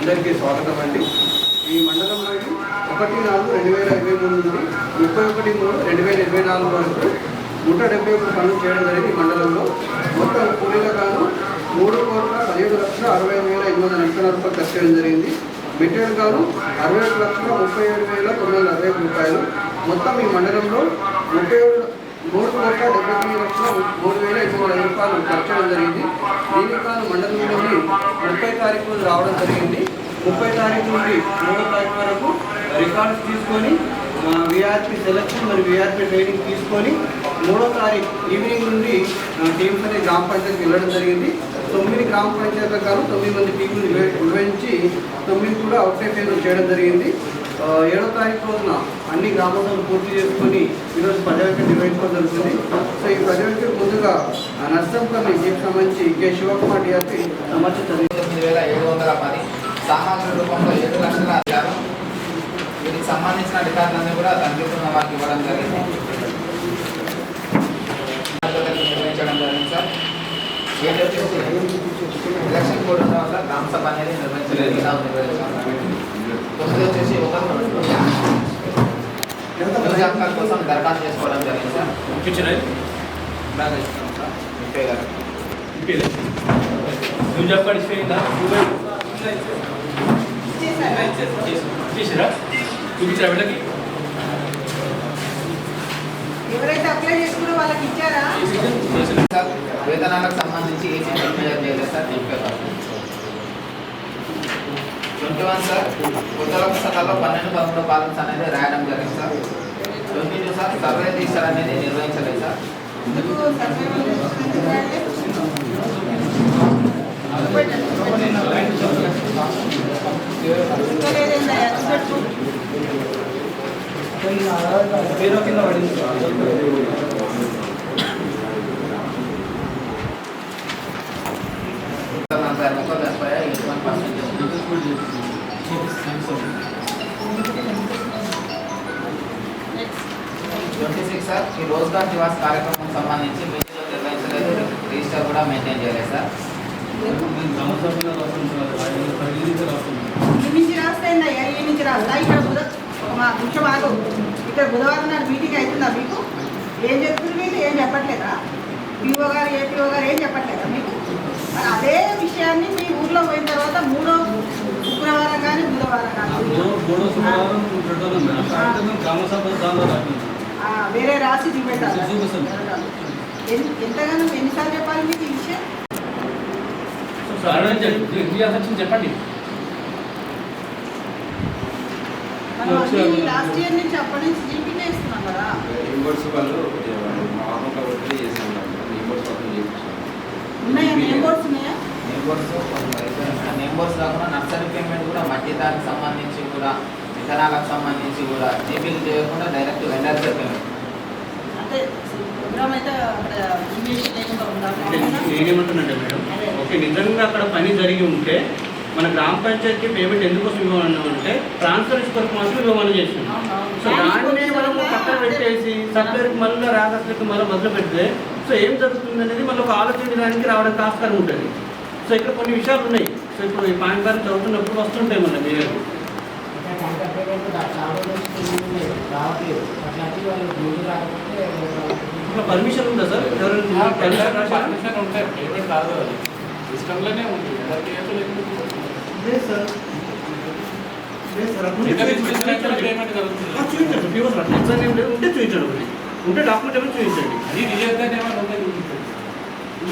అందరికీ స్వాగతం అండి. ఈ మండలంలో 1/4/2023 నుండి 31/3/2024 వరకు 171 పనులు చేయడం జరిగింది. ఈ మండలంలో మొత్తం కూలీల గాను 3,17,60,840 రూపాయలు ఖర్చు చేయడం జరిగింది. మెటీరియల్ గాను 61,37,960 రూపాయలు. మొత్తం ఈ మండలంలో 3,73,03,805 రూపాయలు ఖర్చు చేయడం జరిగింది. దీనికి గాను మండలంలోని 30 తారీఖు రావడం జరిగింది. 30 తారీఖు నుండి 3వ తారీఖు వరకు రికార్డ్స్ తీసుకొని విఆర్పి సెలక్షన్ మరియు విఆర్పి ట్రైనింగ్ తీసుకొని 3వ తారీఖు ఈవినింగ్ నుండి టీమ్స్ అనేది గ్రామ పంచాయతీకి వెళ్ళడం జరిగింది. 9 గ్రామ పంచాయతీలకు గాను 9 మంది టీములు నిర్వహించి 9 కూడా అవుట్లెట్ చేయడం జరిగింది. 7వ తారీఖు రోజున అన్ని గ్రామ సభలు పూర్తి చేసుకొని ఈరోజు పర్యవేక్షణ నిర్వహించడం జరుగుతుంది. సో ఈ పర్యవేక్షణ ముందుగా నర్సంపల్లి దీనికి సంబంధించి కె శివకుమార్ డిఆర్పి సమర్పించారు. 9,710 సామాగ్రి రూపంలో 7 లక్షల అధికారం వీటికి సంబంధించిన అధికారులన్నీ కూడా తగ్గిస్తున్న వారికి ఇవ్వడం జరిగింది. నిర్వహించడం జరిగింది సార్. ఎలక్షన్ కోడ్ ఉన్న వల్ల గ్రామ సభ అనేది నిర్వహించలేదు. తొమ్మిది వచ్చేసి ఉద్యోగాల కోసం దరఖాస్తు చేసుకోవడం జరిగింది సార్. ఎవరైతే అప్లై చేసుకున్నారో వాళ్ళకి ఇచ్చారా? వేతనాలకు సంబంధించి ఏసీ మెజర్ చేయలేదు సార్. 21 సార్ ఉత్తర పుస్తకాల్లో 12-13 కాలమ్స్ అనేది రాయడం జరిగింది సార్. 22 సార్ సర్వే రిజిస్టర్ అనేది నిర్వహించలేదు సార్. సార్ ఈ రోజ్గార్ దివాస్ కార్యక్రమం సంబంధించి మీటింగ్లో నిర్వహించలేదు. రిజిస్టర్ కూడా మెయింటైన్ చేయలేదు సార్. ఇక్కడ బుధవారం నాడు మీటింగ్ అవుతుందా మీకు? ఏం చెప్తున్నారు మీరు? ఏం చెప్పట్లేదా? పిఓ గారు ఏపీఓ గారు ఏం చెప్పట్లేదా మీకు? మరి అదే విషయాన్ని మీ ఊర్లో పోయిన తర్వాత 3వ శుక్రవారం కానీ బుధవారం కానీ వేరే రాసి చూపెట్టాలి. ఎంతగానో ఎన్నిసార్లు చెప్పాలి మీకు ఈ విషయం? చెప్పండి. లాస్ట్ ఇయర్ నుంచి అప్పటి నుంచి జీపీనే ఇస్తున్నాం కదా. ఉన్నాయా? నేమ్ బోర్డ్స్ ఉన్నాయా? నేమ్ బోర్డ్స్ కాకుండా నర్సరీ పేమెంట్ కూడా మట్టి దానికి సంబంధించి కూడా విత్తనాలకు సంబంధించి కూడా జీపీలు చేయకుండా డైరెక్ట్ వెండర్సే పేమెంట్. అంటే ప్రోగ్రామ్ అయితే నేనేమంటున్నాంటే మేడం, ఓకే నిజంగా అక్కడ పని జరిగి ఉంటే మన గ్రామ పంచాయతీకి పేమెంట్ ఎందుకోసం ఇవ్వాలంటే ట్రాన్స్ఫర్ కొరకు మాత్రం ఇవ్వమని చేస్తున్నాం. సో దాన్ని మనం పక్కన పెట్టేసి సబ్జెక్ట్ మళ్ళీ రాగస్లకి మళ్ళీ మొదలు పెడితే సో ఏం జరుగుతుంది అనేది మళ్ళీ ఒక ఆలోచించడానికి రావడానికి ఆస్కారం ఉంటుంది. సో ఇక్కడ కొన్ని విషయాలు ఉన్నాయి. సో ఇప్పుడు ఈ పాయింట్ గారిని చదువుతున్నప్పుడు వస్తుంటాయి మన మీరు పర్మిషన్ ఉందా సార్? పర్మిషన్ ఉంటే పేమెంట్ రాదు. అది సిస్టంలోనే ఉంది. పేమెంట్ జరుగుతుంది. ఉంటే చూపించండి. ఉంటే డాక్యుమెంట్ ఏమైనా చూపించండి. అది రిజల్ట్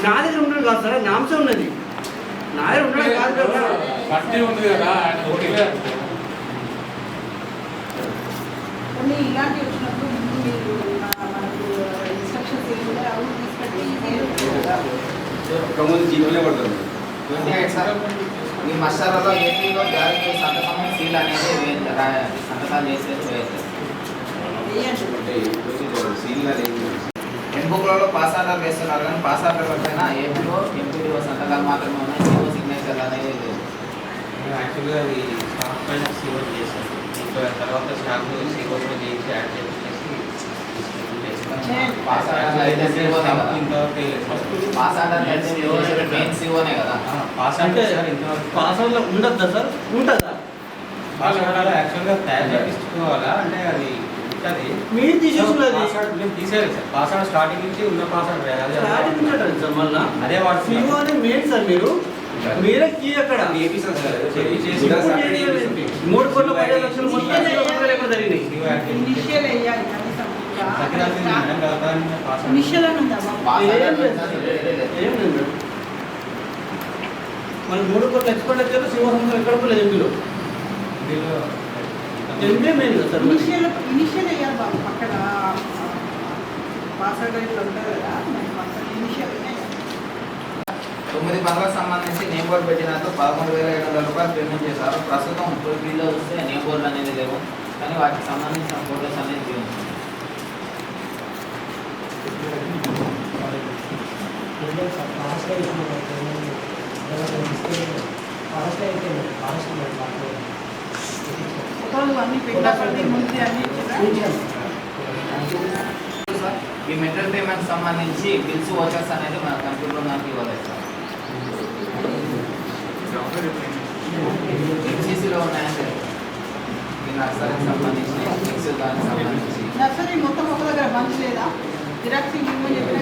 నా దగ్గర ఉండదు కాదు సార్, నా అంశం ఉన్నది. నా దగ్గర ఉండడం కాదు కదా, బట్టి ఉంది కదా. ఆయన కొన్ని ఇలాంటివి వచ్చినప్పుడు ముందు మీరు మనకు ఇన్స్ట్రక్షన్స్ ఏమి ఉంటాయి అవి తీసుకెళ్ళి ఈ మస్టర్లో ఏపీలో జారీ సంతకం సీల్ అనేది సంతకాలు చేసేది ఎంబుక్లలో పాస్ ఆర్డర్ వేస్తున్నారు కానీ పాస్ ఆర్డర్ పైన ఏపీలో ఎంపీడీఓ సంతకాలు మాత్రమే ఉన్నాయి. సిఓ సిగ్నేచర్ అనేది లేదు. యాక్చువల్గా అది స్టాక్ పైన సిఓ చేశారు. తర్వాత స్టాక్ సిఓ చేసి యాడ్ చేసి పాస్ ఆర్డర్ అయితే సీఓనే కదా. ఇంతవరకు వేయలేదు సార్. పాస్ ఆర్డర్ అయితే మెయిన్ సీఓనే కదా. పాస్ అంటే అంటే సార్ ఇంతవరకు పాస్వర్డ్లో ఉండద్దా సార్? ఉంటుందా? పాస్ ఆర్డర్ యాక్చువల్గా తయారు చేయించుకోవాలా అంటే అది ఉంటుంది. మీరు తీసేసుకున్నది పాస్వర్డ్ మేము తీసేయాలి సార్. పాస్వర్డ్ స్టార్టింగ్ నుంచి ఉన్న పాస్వర్డ్ స్టార్టింగ్ నుంచి ఉంటుంది సార్. మళ్ళా అదే వాడుతున్నాం. సిఓ అని మెయిన్ సార్. మీరే కీ అక్కడ చేపిస్తాం సార్. చేసి ఇప్పుడు 3,15,00,000 మొత్తం ఎక్కడ జరిగినాయి? ఇనిషియల్ వేయాలి కనీసం. మేడం కదా పాస్వర్డ్ ఇనిషియల్ అని ఉందా బాబు? పాస్ ఏం ఆర్డర్ లేదు సార్. ఏం లేదు. మన 3 కోట్ల ఎక్స్పెండిచర్ సిఓ సంస్థ ఎక్కడ కూడా లేదు ఎంపీలో. ఎంపీ మెయిన్ కదా సార్. ఇనిషియల్ వేయాలి బాబు. అక్కడ పాస్వర్డ్ ఇట్లా ఉంటుంది కదా, ఇనిషియల్ వేయాలి. 9 పనులకు సంబంధించి నేమ్ బోర్డు పెట్టినందుకు 11,700 రూపాయలు పేమెంట్ చేశారు. ప్రస్తుతం బిల్లో వస్తే నేమ్ బోర్డు అనేది లేవు, కానీ వాటికి సంబంధించిన ఫోటోస్ అనేది ఉంది. ఫోటోలు అన్నీ పెట్టినప్పటికీ ముందు అన్నీ ఇచ్చిందా? ఈ మెటీరియల్ పేమెంట్ సంబంధించి బిల్స్ వాచర్స్ అనేది మన కంప్యూటర్ దానికి ఇవ్వలేదు సార్. ఎంసీసీలో ఉన్నాయని సార్. ఈ నర్సరీకి సంబంధించి ఎక్స్ దానికి సంబంధించి నర్సరీ మొత్తం ఒక దగ్గర బంచ్ లేదా? జిరాక్స్ ఇవ్వమని చెప్పినా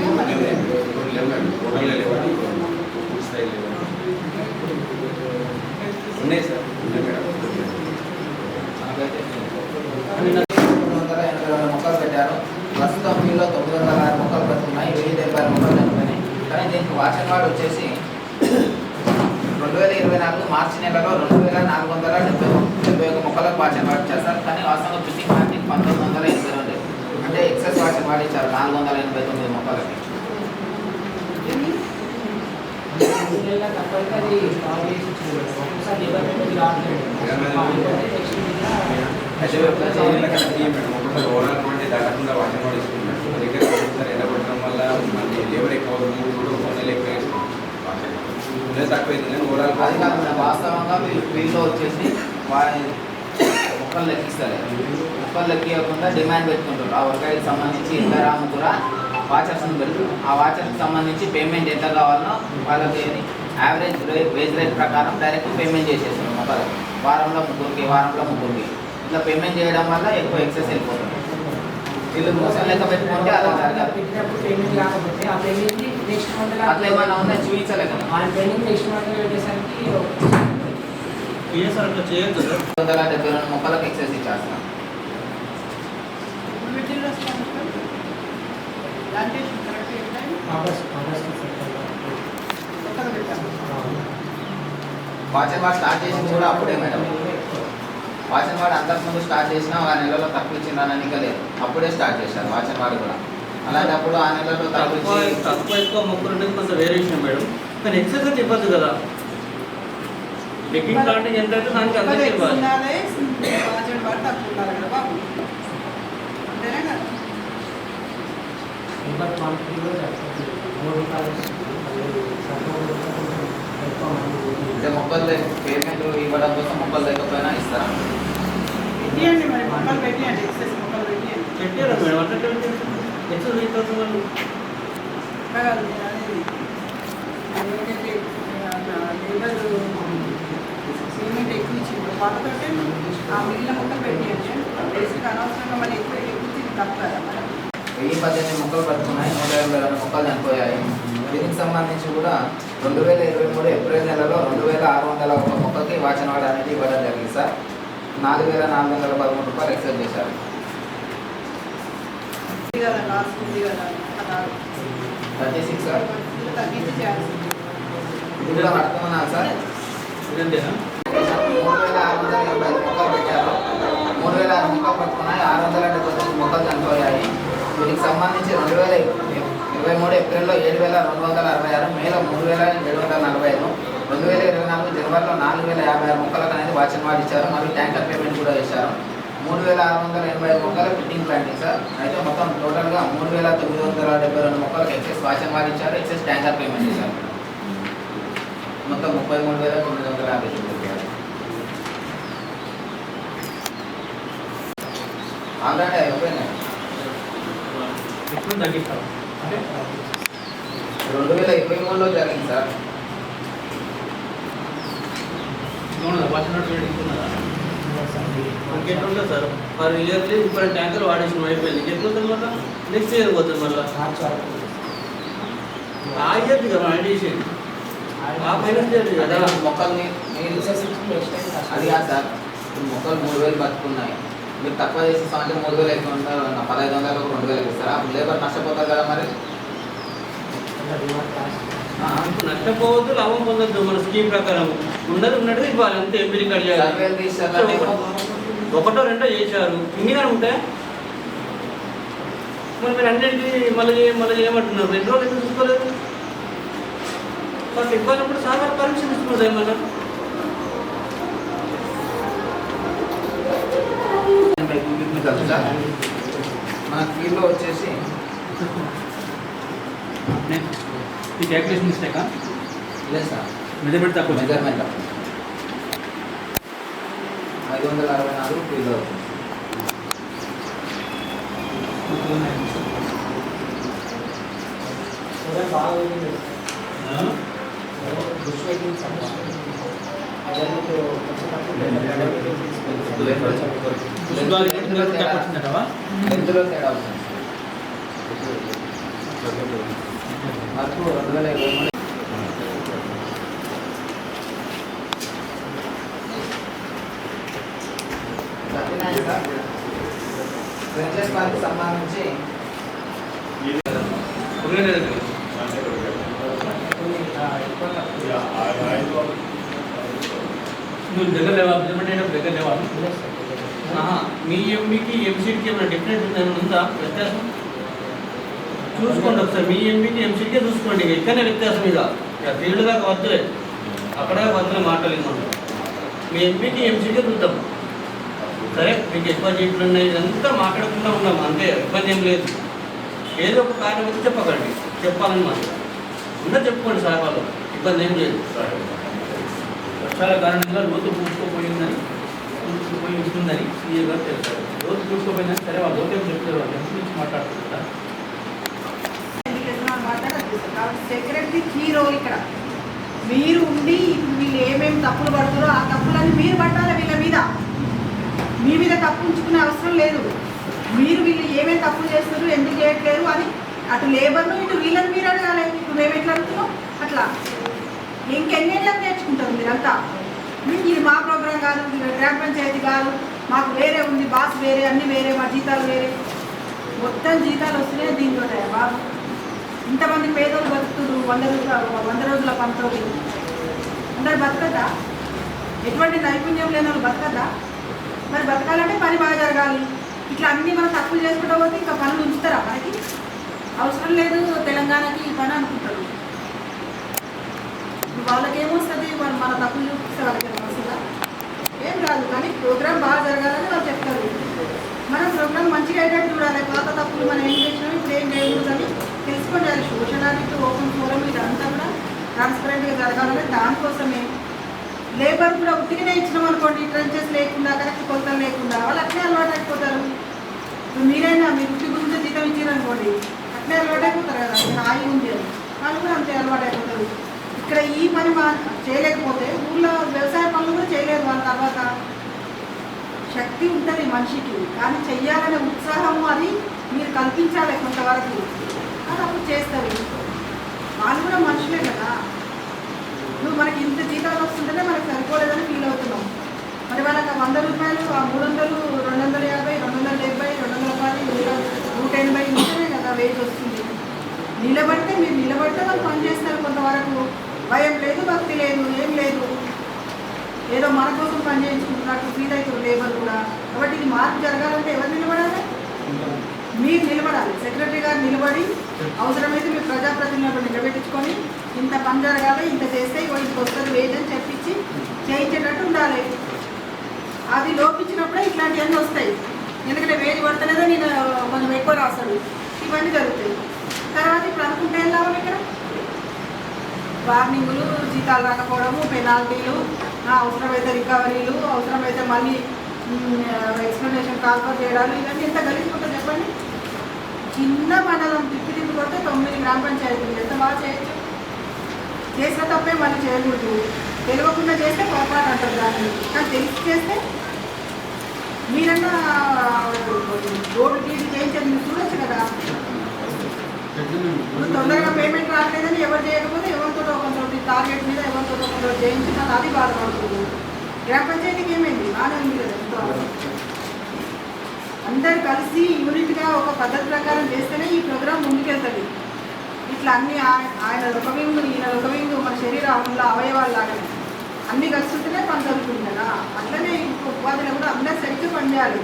ఉన్నాయి సార్. మనకైతే 982 మొక్కలు పెట్టారు. ప్రస్తుతం మీలో 906 మొక్కలు పెట్టుకున్నాయి. 1076 మొక్కలు చనిపోయినాయి. కానీ దీనికి వాచన్ వార్డు వచ్చేసి 2024 మార్చి నెలలో 2,471 మొక్కలకు వాచన్ వార్డు చేస్తారు. కానీ వాస్తవంగా పిచ్చింగ్ ప్లాంటింగ్ 1982, అంటే ఎక్సెస్ వాచన్ వార్డు ఇచ్చారు 489 మొక్కలకి. అది కాకుండా వాస్తవంగా వీళ్ళు వచ్చేసి మొక్కలు లెక్కిస్తారు. మొక్కలు లెక్కకుండా డిమాండ్ పెట్టుకుంటారు. ఆ వర్గానికి సంబంధించి ఎంత రాముతురా వాచర్స్ని పెడతారు. ఆ వాచర్కి సంబంధించి పేమెంట్ ఎంత కావాలనో వాళ్ళకి యావరేజ్ వేజ్ రేట్ ప్రకారం డైరెక్ట్ పేమెంట్ చేసేస్తారు. మొక్కలు వారంలో ముగ్గురికి ఇట్లా పేమెంట్ చేయడం వల్ల ఎక్కువ ఎక్సెస్ వెళ్ళిపోతుంది. వీళ్ళు మోసం లెక్క పెట్టుకుంటే అలా జరగాలి. అట్లా ఏమన్నా ఉందా చూపించలే కదా. సార్ అట్లా చేయొద్దు సార్. 172 మొక్కలకు ఎక్సెస్ ఇచ్చేస్తాం. ప్లాంటేషన్ కరెక్ట్ కొత్తగా పెట్టాము. వాచన్ వార్డ్ స్టార్ట్ చేసింది కూడా అప్పుడే మేడం. వాచన్ వార్డ్ అంతకుముందు స్టార్ట్ చేసినా ఆ నెలలో తక్కువ ఇచ్చిందని ఇంకా లేదు. అప్పుడే స్టార్ట్ చేశారు వాచన్ వార్డ్ కూడా. అలాంటప్పుడు ఆ నెలలో తక్కువ ఎక్కువ మొక్కలు ఉంటుంది కొంచెం వేరే విషయం మేడం. కానీ ఎక్సర్సైజ్ ఇవ్వద్దు కదా. బెగ్గింగ్ ప్లాంటింగ్ ఎంత అయితే దానికి అంతే ఇవ్వాలి. వాచన్ వార్డ్ తక్కువ ఉండాలి కదా బాబు. అంతేనే కదా. అంటే మొక్కలు పేమెంట్ ఇవ్వడం కోసం మొక్కలు లేకపోయినా ఇస్తారా? పెట్టియండి మరి, మొక్కలు పెట్టియండి, ఎక్సెస్ మొక్కలు పెట్టియండి. పెట్టారా మేడం? అట్లా ఎక్సర్సైజ్ అయిపోతుంది వాళ్ళు. కాదు నేను అనేది ఏంటంటే లేబర్ సిమెంట్ ఎక్కువ ఇచ్చింది పాటతోటే ఆ మిగిలిన మొక్కలు పెట్టియండి. బేసిక్ అనవసరంగా మళ్ళీ ఎక్కువ ఇచ్చింది తప్పు కదా మరి. 1018 మొక్కలు పట్టుకున్నాయి. 182 మొక్కలు చనిపోయాయి. దీనికి సంబంధించి కూడా 2023 ఏప్రిల్ నెలలో 2,601 మొక్కకి వాచన్ వార్డ్ అనేది ఇవ్వడం జరిగింది సార్. 4,413 రూపాయలు ఎక్సైజ్ చేశారు. ఉంది కదా లాస్ట్ ఉంది కదా అలా 36 సార్. తగ్గించి చేయాల్సింది. ఇది కూడా పట్టుకున్నాను సార్. ఇదంతేనా? 3,685 మొక్కలు పెట్టారు. 3,006 మొక్కలు పట్టుకున్నాయి. 679 మొక్కలు చనిపోయాయి. దీనికి సంబంధించి 2023 ఏప్రిల్లో 7,266, మేలో 3,745, 2024 జనవరిలో 4,056 మొక్కలకు అనేది వాచన్ వార్డ్ ఇచ్చారు. మరియు ట్యాంకర్ పేమెంట్ కూడా చేశారు. 3,685 మొక్కల ఫిట్టింగ్ ప్లాంటింగ్ సార్. అయితే మొత్తం టోటల్గా 3,972 మొక్కలకు ఎక్సెస్ వాచన్ వార్డ్ ఇచ్చారు. ఎక్సెస్ ట్యాంకర్ పేమెంట్ చేశారు. మొత్తం 33,950 రూపాయలు. ఆల్రెడీ అయిపోయినాయి. శాతం తగ్గిస్తాం అంటే 2023లో జరిగింది సార్. ఇంకెట్లుంటుంది సార్ మరి ఇయర్లీ ఇప్పుడు ట్యాంకర్ వాడేసిన అయిపోయింది ఇంకెట్లుంటుంది మళ్ళీ నెక్స్ట్ ఇయర్ పోతుంది మళ్ళీ ఆ ఇయర్ది కదా మనం చేసేది ఆ ఫైనాన్స్ ఇయర్ అదే కదా మొక్కల్ని మీరు అది కాదు సార్, ఇప్పుడు మొక్కలు 3000 బతుకున్నాయి, మీరు తక్కువ చేసి సంవత్సరం 3000 ఎక్కువ 1500 2000 ఇస్తారా? అప్పుడు లేబర్ నష్టపోతారు కదా మరి. నష్టపోవద్దు లాభం పొందొద్దు మన స్కీమ్ ప్రకారం ఉన్నది ఉన్నట్టు ఇవ్వాలి అంతే ఎంపీ కట్ చేయాలి సర్వేలు తీసారు ఒకటో రెండో చేశారు ఇన్నిగా ఉంటాయి మరి మీరు అన్నింటికి మళ్ళీ ఏమంటున్నారు 2 రోజులు ఎందుకు చూసుకోలేదు బట్ ఇవ్వనప్పుడు సార్ పర్మిషన్ ఇస్తున్నారు ఏమన్నా మన ఫీల్డ్లో వచ్చేసి ఈ క్యాల్కులేషన్ మిస్టేకా లేదు సార్, మెజర్మెంట్ తక్కువ మెజర్మెంట్ 564 ఫీల్డ్ అవుతుంది. ఎందులో తేడా అవుతుంది మార్పు 2023 ఫ్రెంచైజ్ పార్క్ సంబంధించి నువ్వు దగ్గర లేవా ఇంప్లిమెంట్ అయినప్పుడు దగ్గర లేవా మీ ఎంబీకి ఎంసీడ్కి ఏమైనా డిఫరెంట్ ఉందా వ్యత్యాసం చూసుకోండి ఒకసారి మీ ఎంబీకి ఎంసీడ్కే చూసుకోండి ఇక్కడనే వ్యత్యాసం ఇక ఫీల్డ్ దాకా వద్దులే అక్కడ వద్దులే మాటలు మనం మీ ఎంపీకి ఎంసీకే చూద్దాం సరే మీకు ఎక్కువ జీపులు ఉన్నాయి ఇదంతా మాట్లాడకుండా ఉన్నాం అంతే ఇబ్బంది ఏం లేదు ఏదో ఒక కారణం అయితే చెప్పకండి చెప్పాలన్నమాట ఉందా చెప్పుకోండి సార్ వాళ్ళు ఇబ్బంది ఏం లేదు వర్షాల కారణంగా లోతు పూడ్చుకోపోయిందని ఉంటుందని సీఏ గారు తెలుస్తారు లోతు పూడ్చుకోపోయిందని సరే వాళ్ళు లోతు ఏం చెప్తారు వాళ్ళు ఎంత నుంచి మాట్లాడుతుంటారు సెక్రటరీ కీ రోల్ ఇక్కడ మీరు ఉండి వీళ్ళు ఏమేమి తప్పులు పడుతున్నారో ఆ తప్పులన్నీ మీరు పట్టాలి వీళ్ళ మీద మీ మీద తప్పు ఉంచుకునే అవసరం లేదు మీరు వీళ్ళు ఏమేమి తప్పులు చేస్తున్నారు ఎందుకు చేయట్లేరు అని అటు లేబర్ను ఇటు వీళ్ళని మీరు అడగాలి ఇప్పుడు మేము ఎట్లా అడుగుతున్నాం అట్లా ఇంకెన్నేళ్ళకి నేర్చుకుంటారు మీరంతా మీకు ఇది మా ప్రోగ్రాం కాదు గ్రామ పంచాయతీ కాదు మాకు వేరే ఉంది బాస్ వేరే అన్నీ వేరే మా జీతాలు వేరే మొత్తం జీతాలు వస్తున్నాయి దీంతో బాబు ఇంతమంది పేదోళ్ళు బతుకుతున్నారు 100 రోజుల పంతోళ్ళు అందరు బతకద్దా ఎటువంటి నైపుణ్యం లేని వాళ్ళు బతకద్దా మరి బతకాలంటే పని బాగా జరగాలి ఇట్లా అన్నీ మనం తప్పులు చేసుకుంటూ పోతే ఇంకా పనులు ఉంచుతారా మనకి అవసరం లేదు తెలంగాణకి ఈ పని అనుకుంటారు వాళ్ళకేమొస్తుంది మన తప్పులు చూపిస్తే వాళ్ళకి వస్తుందా ఏం రాదు కానీ ప్రోగ్రామ్ బాగా జరగాలని వాళ్ళు చెప్తారు మనం ప్రోగ్రామ్ మంచిగా అయ్యేటట్టు చూడాలి పాత తప్పులు మనం ఏం చేసినాం ఇప్పుడు ఏం చేయకూడదని తెలుసుకోండి అది సోషల్ ఆడిట్ ఓపెన్ ఫోరం ఇదంతా కూడా ట్రాన్స్పరెంట్గా జరగాలని దానికోసమే లేబర్ కూడా ఉట్టిగానే ఇచ్చినాం అనుకోండి ట్రెంచెస్ లేకుండా కరెక్ట్ కొలతలు లేకుండా వాళ్ళు అట్లే అలవాటు అయిపోతారు ఇప్పుడు మీరైనా మీరు ఉట్టి గురించి జీతం ఇచ్చారనుకోండి అట్లే అలవాటు అయిపోతారు కదా ఇక్కడ ఆయి ఉంది అని వాళ్ళు కూడా అంతే అలవాటు అయిపోతారు ఇక్కడ ఈ పని చేయలేకపోతే ఊళ్ళో వ్యవసాయ పనులు కూడా చేయలేదు వాళ్ళ తర్వాత శక్తి ఉంటుంది మనిషికి కానీ చెయ్యాలనే ఉత్సాహము అది మీరు కల్పించాలి కొంతవరకు అది అప్పుడు చేస్తారు వాళ్ళు కూడా మనుషులే కదా నువ్వు మనకి ఇంత జీతాలు వస్తుంటేనే మనకు సరిపోలేదని ఫీల్ అవుతున్నాం మరి వాళ్ళకి 100 రూపాయలు ఆ 300 250 270 210 180 ఇంతనే కదా వేజ్ వస్తుంది నిలబడితే మీరు నిలబడితే వాళ్ళు పని చేస్తారు కొంతవరకు భయం లేదు భక్తి లేదు ఏం లేదు ఏదో మన కోసం పని చేయించుకుంటున్నట్టు ఫీల్ అవుతుంది లేబర్ కూడా కాబట్టి ఇది మార్పు జరగాలంటే ఎవరు నిలబడాలి మీరు నిలబడాలి సెక్రటరీ గారు నిలబడి అవసరమైతే మీరు ప్రజాప్రతినిధులను నిలబెట్టించుకొని ఇంత పని జరగాలి ఇంత చేస్తే ఇంటికి వస్తుంది వేజ్ అని చెప్పించి చేయించేటట్టు ఉండాలి అది లోపించినప్పుడే ఇట్లాంటివన్నీ వస్తాయి ఎందుకంటే వేజ్ పడతలేదో నేను కొంచెం ఎక్కువ రాస్తాడు ఇవన్నీ జరుగుతాయి తర్వాత ఇప్పుడు అనుకుంటే వెళ్ళాము ఇక్కడ వార్నింగులు జీతాలు రాకపోవడము పెనాల్టీలు అవసరమైతే రికవరీలు అవసరమైతే మళ్ళీ ఎక్స్ప్లెనేషన్ కాల్ఫర్ చేయడాలు ఇవన్నీ ఎంత గలీసుకుంటుంది చెప్పండి చిన్న మండలం తిప్పి కొడితే 9 గ్రామ పంచాయతీలు ఎంత బాగా చేయొచ్చు. చేసిన తప్పే మళ్ళీ చేయకూడదు. తెలియకుండా చేస్తే పొరపాటు అంటారు దాన్ని. కానీ తెలిసి చేస్తే మీరన్నా రోడ్డు డీడీ చేయించేది మీరు చూడొచ్చు కదా. ఇప్పుడు తొందరగా పేమెంట్ రావట్లేదని ఎవరు చేయకపోతే ఎవరితో ఒకరి టార్గెట్ మీద ఎవరితో ఒకరు చేయించినా అది బాధపడుతుంది. గ్రామ పంచాయతీకి ఏమైంది బాగానే ఉంది కదా. ఎంతో అందరు కలిసి యూనిట్గా ఒక పద్ధతి ప్రకారం చేస్తేనే ఈ ప్రోగ్రాం ముందుకెళ్తుంది. ఇట్లా అన్ని ఆయన ఒక వింగు ఈయన ఒక వింగు మన శరీరంలో అవయవాలు లాగానే అన్నీ కలుస్తుంటేనే పని జరుగుతుంది కదా. అట్లనే ఉపాధిలో కూడా అందరు సరిగ్గా పనిచేయాలి.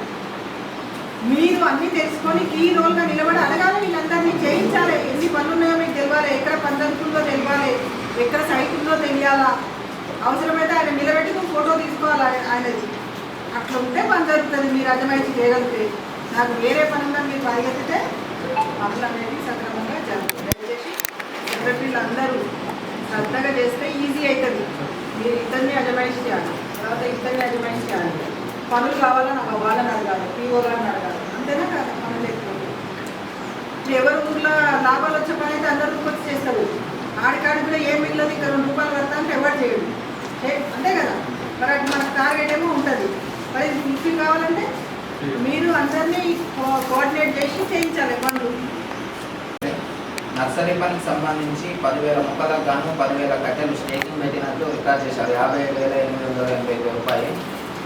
మీరు అన్నీ తెలుసుకొని ఈ రోల్గా నిలబడి అడగాలి, వీళ్ళందరినీ చేయించాలి. ఎన్ని పనులు ఉన్నాయో మీకు తెలియాలి, ఎక్కడ పని జరుగుతుందో తెలియాలి, ఎక్కడ సైట్ ఉందో తెలియాలా. అవసరమైతే ఆయన నిలబెట్టి ఫోటో తీసుకోవాలి ఆయనది. అట్లా ఉంటే పని జరుగుతుంది. మీరు అజమాయిషి చేయగలిగితే. నాకు వేరే పని ఉందని మీరు పరిగెత్తితే పనులు అనేది సక్రమంగా జరుగుతుంది. దయచేసి సెక్రటరీలు అందరూ శ్రద్ధగా చేస్తే ఈజీ అవుతుంది. మీరు ఇద్దరిని అజమాయిషి చేయాలి, తర్వాత ఇద్దరిని అజమాయిషి చేయాలి. పనులు కావాలని నాకు వాళ్ళని అడగాలి, పీఓ గారిని అడగాలి. అంతేనా కాదు పనులు ఎక్కువ. ఎవరు ఊర్లో లాభాలు వచ్చే పని అయితే అందరూ వచ్చి చేస్తారు. ఆడికాడికి కూడా ఏం మిగిలేదు, ఇక్కడ 2 రూపాయలు కడతా అంటే ఎవరు చేయడు. అంతే కదా. మరి అది మనకు టార్గెట్ ఏమో ఉంటుంది. మరి ఫుల్ఫిల్ కావాలంటే మీరు అందరినీ కోఆర్డినేట్ చేసి చేయించాలి పనులు. నర్సరీ పనికి సంబంధించి 10,000 మొక్కలకు గాను 10,000 కట్టెలు స్టేకింగ్ పెట్టినట్టు రికార్డ్ చేశారు. 57,880 రూపాయలు.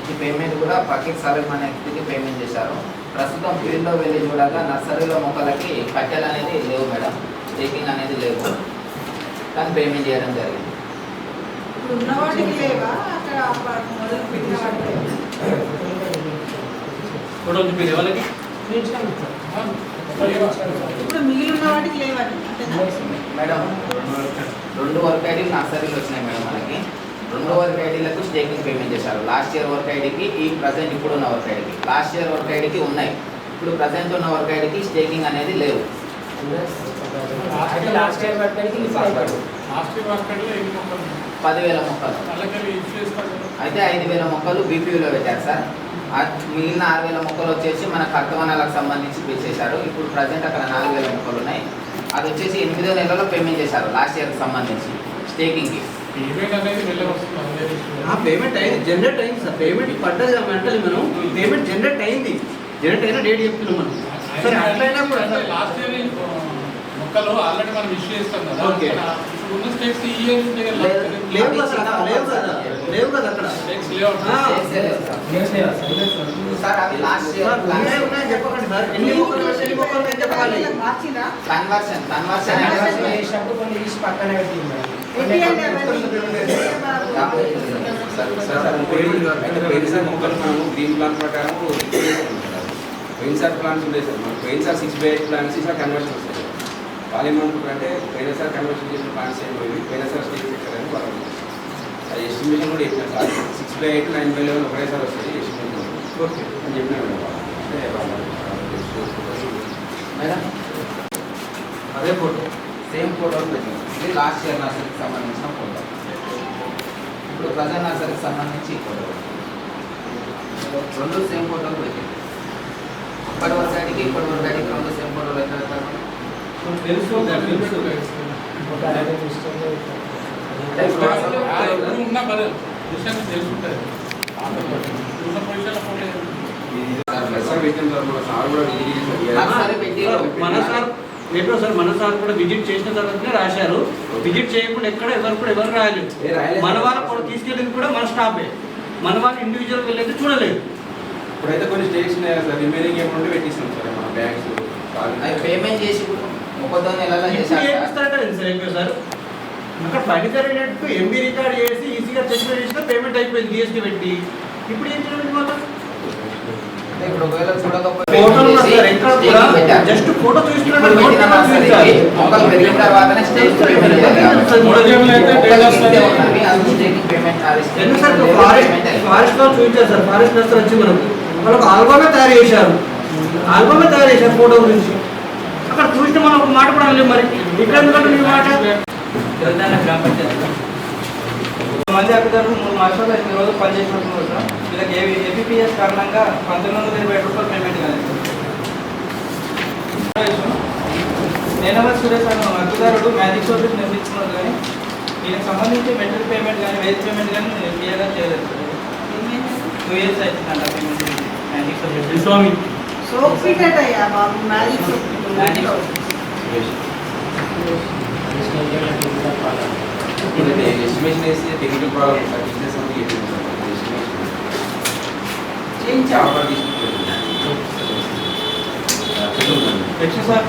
ఈ పేమెంట్ కూడా పకిట్ సలీం అనే వ్యక్తికి పేమెంట్ చేశారు. ప్రస్తుతం ఫీల్డ్లో వెళ్ళి చూడగా నర్సరీలో మొక్కలకి కట్టెలు అనేది లేవు మేడం, స్టేకింగ్ అనేది లేవు, కానీ పేమెంట్ చేయడం జరిగింది. ఇప్పుడు ఉన్న వాటికి లేవా అక్కడ మొదలు పెట్టిన వాటికి? ఫోటో చూపించే వాళ్ళకి ఇప్పుడు మిగిలి ఉన్న వాటికి లేవని అంతేనా? మేడం 2 వర్క్ ఐడీలు నర్సరీలు వచ్చినాయి మేడం. మనకి 2 వర్క్ ఐడీలకు స్టేకింగ్ పేమెంట్ చేశారు. లాస్ట్ ఇయర్ వర్క్ ఐడీకి, ఈ ప్రజెంట్ ఇప్పుడున్న వర్క్ ఐడీకి. లాస్ట్ ఇయర్ వర్క్ ఐడీకి ఉన్నాయి, ఇప్పుడు ప్రజెంట్ ఉన్న వర్క్ ఐడీకి స్టేకింగ్ అనేది లేవు. లాస్ట్ ఇయర్ వర్క్ ఐడీలో ఎన్ని మొక్కలు? 10,000 మొక్కలు. అయితే 5,000 మొక్కలు బీపీయూలో పెట్టారు సార్. మిగిలిన 6,000 మొక్కలు వచ్చేసి మన కర్తవనాలకు సంబంధించి పే చేశారు. ఇప్పుడు ప్రజెంట్ అక్కడ 4,000 మొక్కలు ఉన్నాయి. అది వచ్చేసి 8వ నెలలో పేమెంట్ చేశారు లాస్ట్ ఇయర్కి సంబంధించి స్టేకింగ్కి. పేమెంట్ అయింది, జనరేట్ అయింది సార్. పేమెంట్ పడ్డది మెంటల్ మనం పేమెంట్ జనరేట్ అయింది. జనరేట్ అయినా డేట్ చెప్తున్నాం మనం. సరే అట్లయినా లాస్ట్ ఇయర్ మొక్కలు ఆల్రెడీ మనం ఇష్యూ చేస్తాం కదా. ఓకే. ఇప్పుడు ఉన్న స్టేట్స్ ఈ ఇయర్ లేవు కదా, లేవు కదా అక్కడ. స్టేట్స్ లేవు. సార్ అది లాస్ట్ ఇయర్ చెప్పకండి సార్. ఎన్ని మొక్కలు ఎన్ని మొక్కలు నేను చెప్పాలి. మార్చిందా? కన్వర్షన్ చేసినప్పుడు కొన్ని తీసి పక్కన పెట్టింది మేడం. పెన్సార్ మొక్కలు మనము గ్రీన్ ప్లాన్ ప్రకారం పెన్సార్ ప్లాన్స్ ఉన్నాయి సార్. మనకు పెన్సార్ 6/8 ప్లాన్స్ ఈసారి కన్వర్షన్ వస్తాయి. వాళ్ళు ఏమనుకుంటారంటే పోయినసారి కన్వర్షన్ చేసిన ప్లాన్స్ ఏమి పోయినసారి స్టేజ్ పెట్టారని వాళ్ళు అది ఎస్టిమేషన్ కూడా చెప్పినారు సార్. 6/8 9/11 ఒకటేసారి వస్తుంది ఎస్టిమేషన్. ఓకే అని చెప్పినారు మేడం. అదే ఫోటో సేమ్ ఫోటోలు పెట్టింది. ఇది లాస్ట్ ఇయర్ నర్సరీకి సంబంధించిన ఫోటో. ఇప్పుడు ప్రజెంట్ నర్సరీకి సంబంధించి ఈ ఫోటో 2 సేమ్ ఫోటోలు పెట్టింది. ఇప్పటి వరకు అడిగి 2 సేమ్ ఫోటోలు ఎక్కడ పెట్టారు? తెలుసు ఉన్న పని విషయాన్ని తెలుసుకుంటారు. ఉన్న పొజిషన్లో ఫోటో సార్ కూడా నర్సరీ పెట్టి మన సార్ ఎప్పుడో సార్ మన సార్ కూడా విజిట్ చేసిన తర్వాతనే రాశారు. విజిట్ చేయకుండా ఎక్కడ ఎవరు రాయలేదు. మన వాళ్ళు తీసుకెళ్ళింది కూడా మన స్టాఫే. మన వాళ్ళు ఇండివిజువల్ వెళ్ళైతే చూడలేదు. ఇప్పుడైతే కొన్ని స్టేట్స్ రిమైనింగ్ ఏమంటే పెట్టిస్తాం సార్ మన బ్యాగ్స్ అవి పేమెంట్ చేసి ఒక్కొక్క నెలలో ఇప్పుడు చేశారు ఏమిస్తారంటే సార్ ఎక్కువ సార్ అక్కడ పని జరిగినట్టు ఎంబీ రికార్డ్ చేసి ఈజీగా చెక్ చేసినా పేమెంట్ అయిపోయింది జిఎస్టీ పెట్టి. ఇప్పుడు ఏం చేయాలి మళ్ళీ? అంటే ఇప్పుడు ఒకవేళ చూడకపోతే ఫోటోలు సార్ ఎక్కడ కూడా జస్ట్ ఫోటో చూస్తున్నట్టు మొక్కలు పెరిగిన తర్వాతనే స్టేజ్ పేమెంట్ ఫారెస్ట్ లో చూపించారు సార్. ఫారెస్ట్ నర్సరీ వచ్చి మనకు వాళ్ళకు ఆల్బమే తయారు చేశారు. ఫోటో గురించి అక్కడ చూస్తే మనం ఒక మాట కూడా అనలేదు. మరి ఇక్కడ ఎందుకంటే మీ మాట గ్రామ పంచాయతీ మంది అధికారులు 3 మాసాలు 8 రోజులు పనిచేసినట్టున్నారు సార్. వీళ్ళకి ఏపీఎస్ కారణంగా 1920 రూపాయలు పేమెంట్ కాలేదు. నేనవర్ సురేష్ అన్న అగ్గుదారుడు మ్యాజిక్ షోరూమ్ నిర్మించుకున్నాడు కానీ దీనికి సంబంధించి మెటీరియల్ పేమెంట్ కానీ వేజ్ పేమెంట్ కానీ క్లియర్గా చేయలేదు. 2 years అవుతుందంట పేమెంట్ మ్యాజిక్ షోరూమ్. స్వామి సోప్ ఫిటెడ్ అయ్యా బాబు, మ్యాజిక్ సోప్. మ్యాజిక్ ఎస్టిమేషన్ వేసి టెక్నికల్ ప్రాబ్లమ్ సార్ బిజినెస్ అంతా చేయించాలి. చాలా తీసుకుంటారు నెక్స్ట్ సార్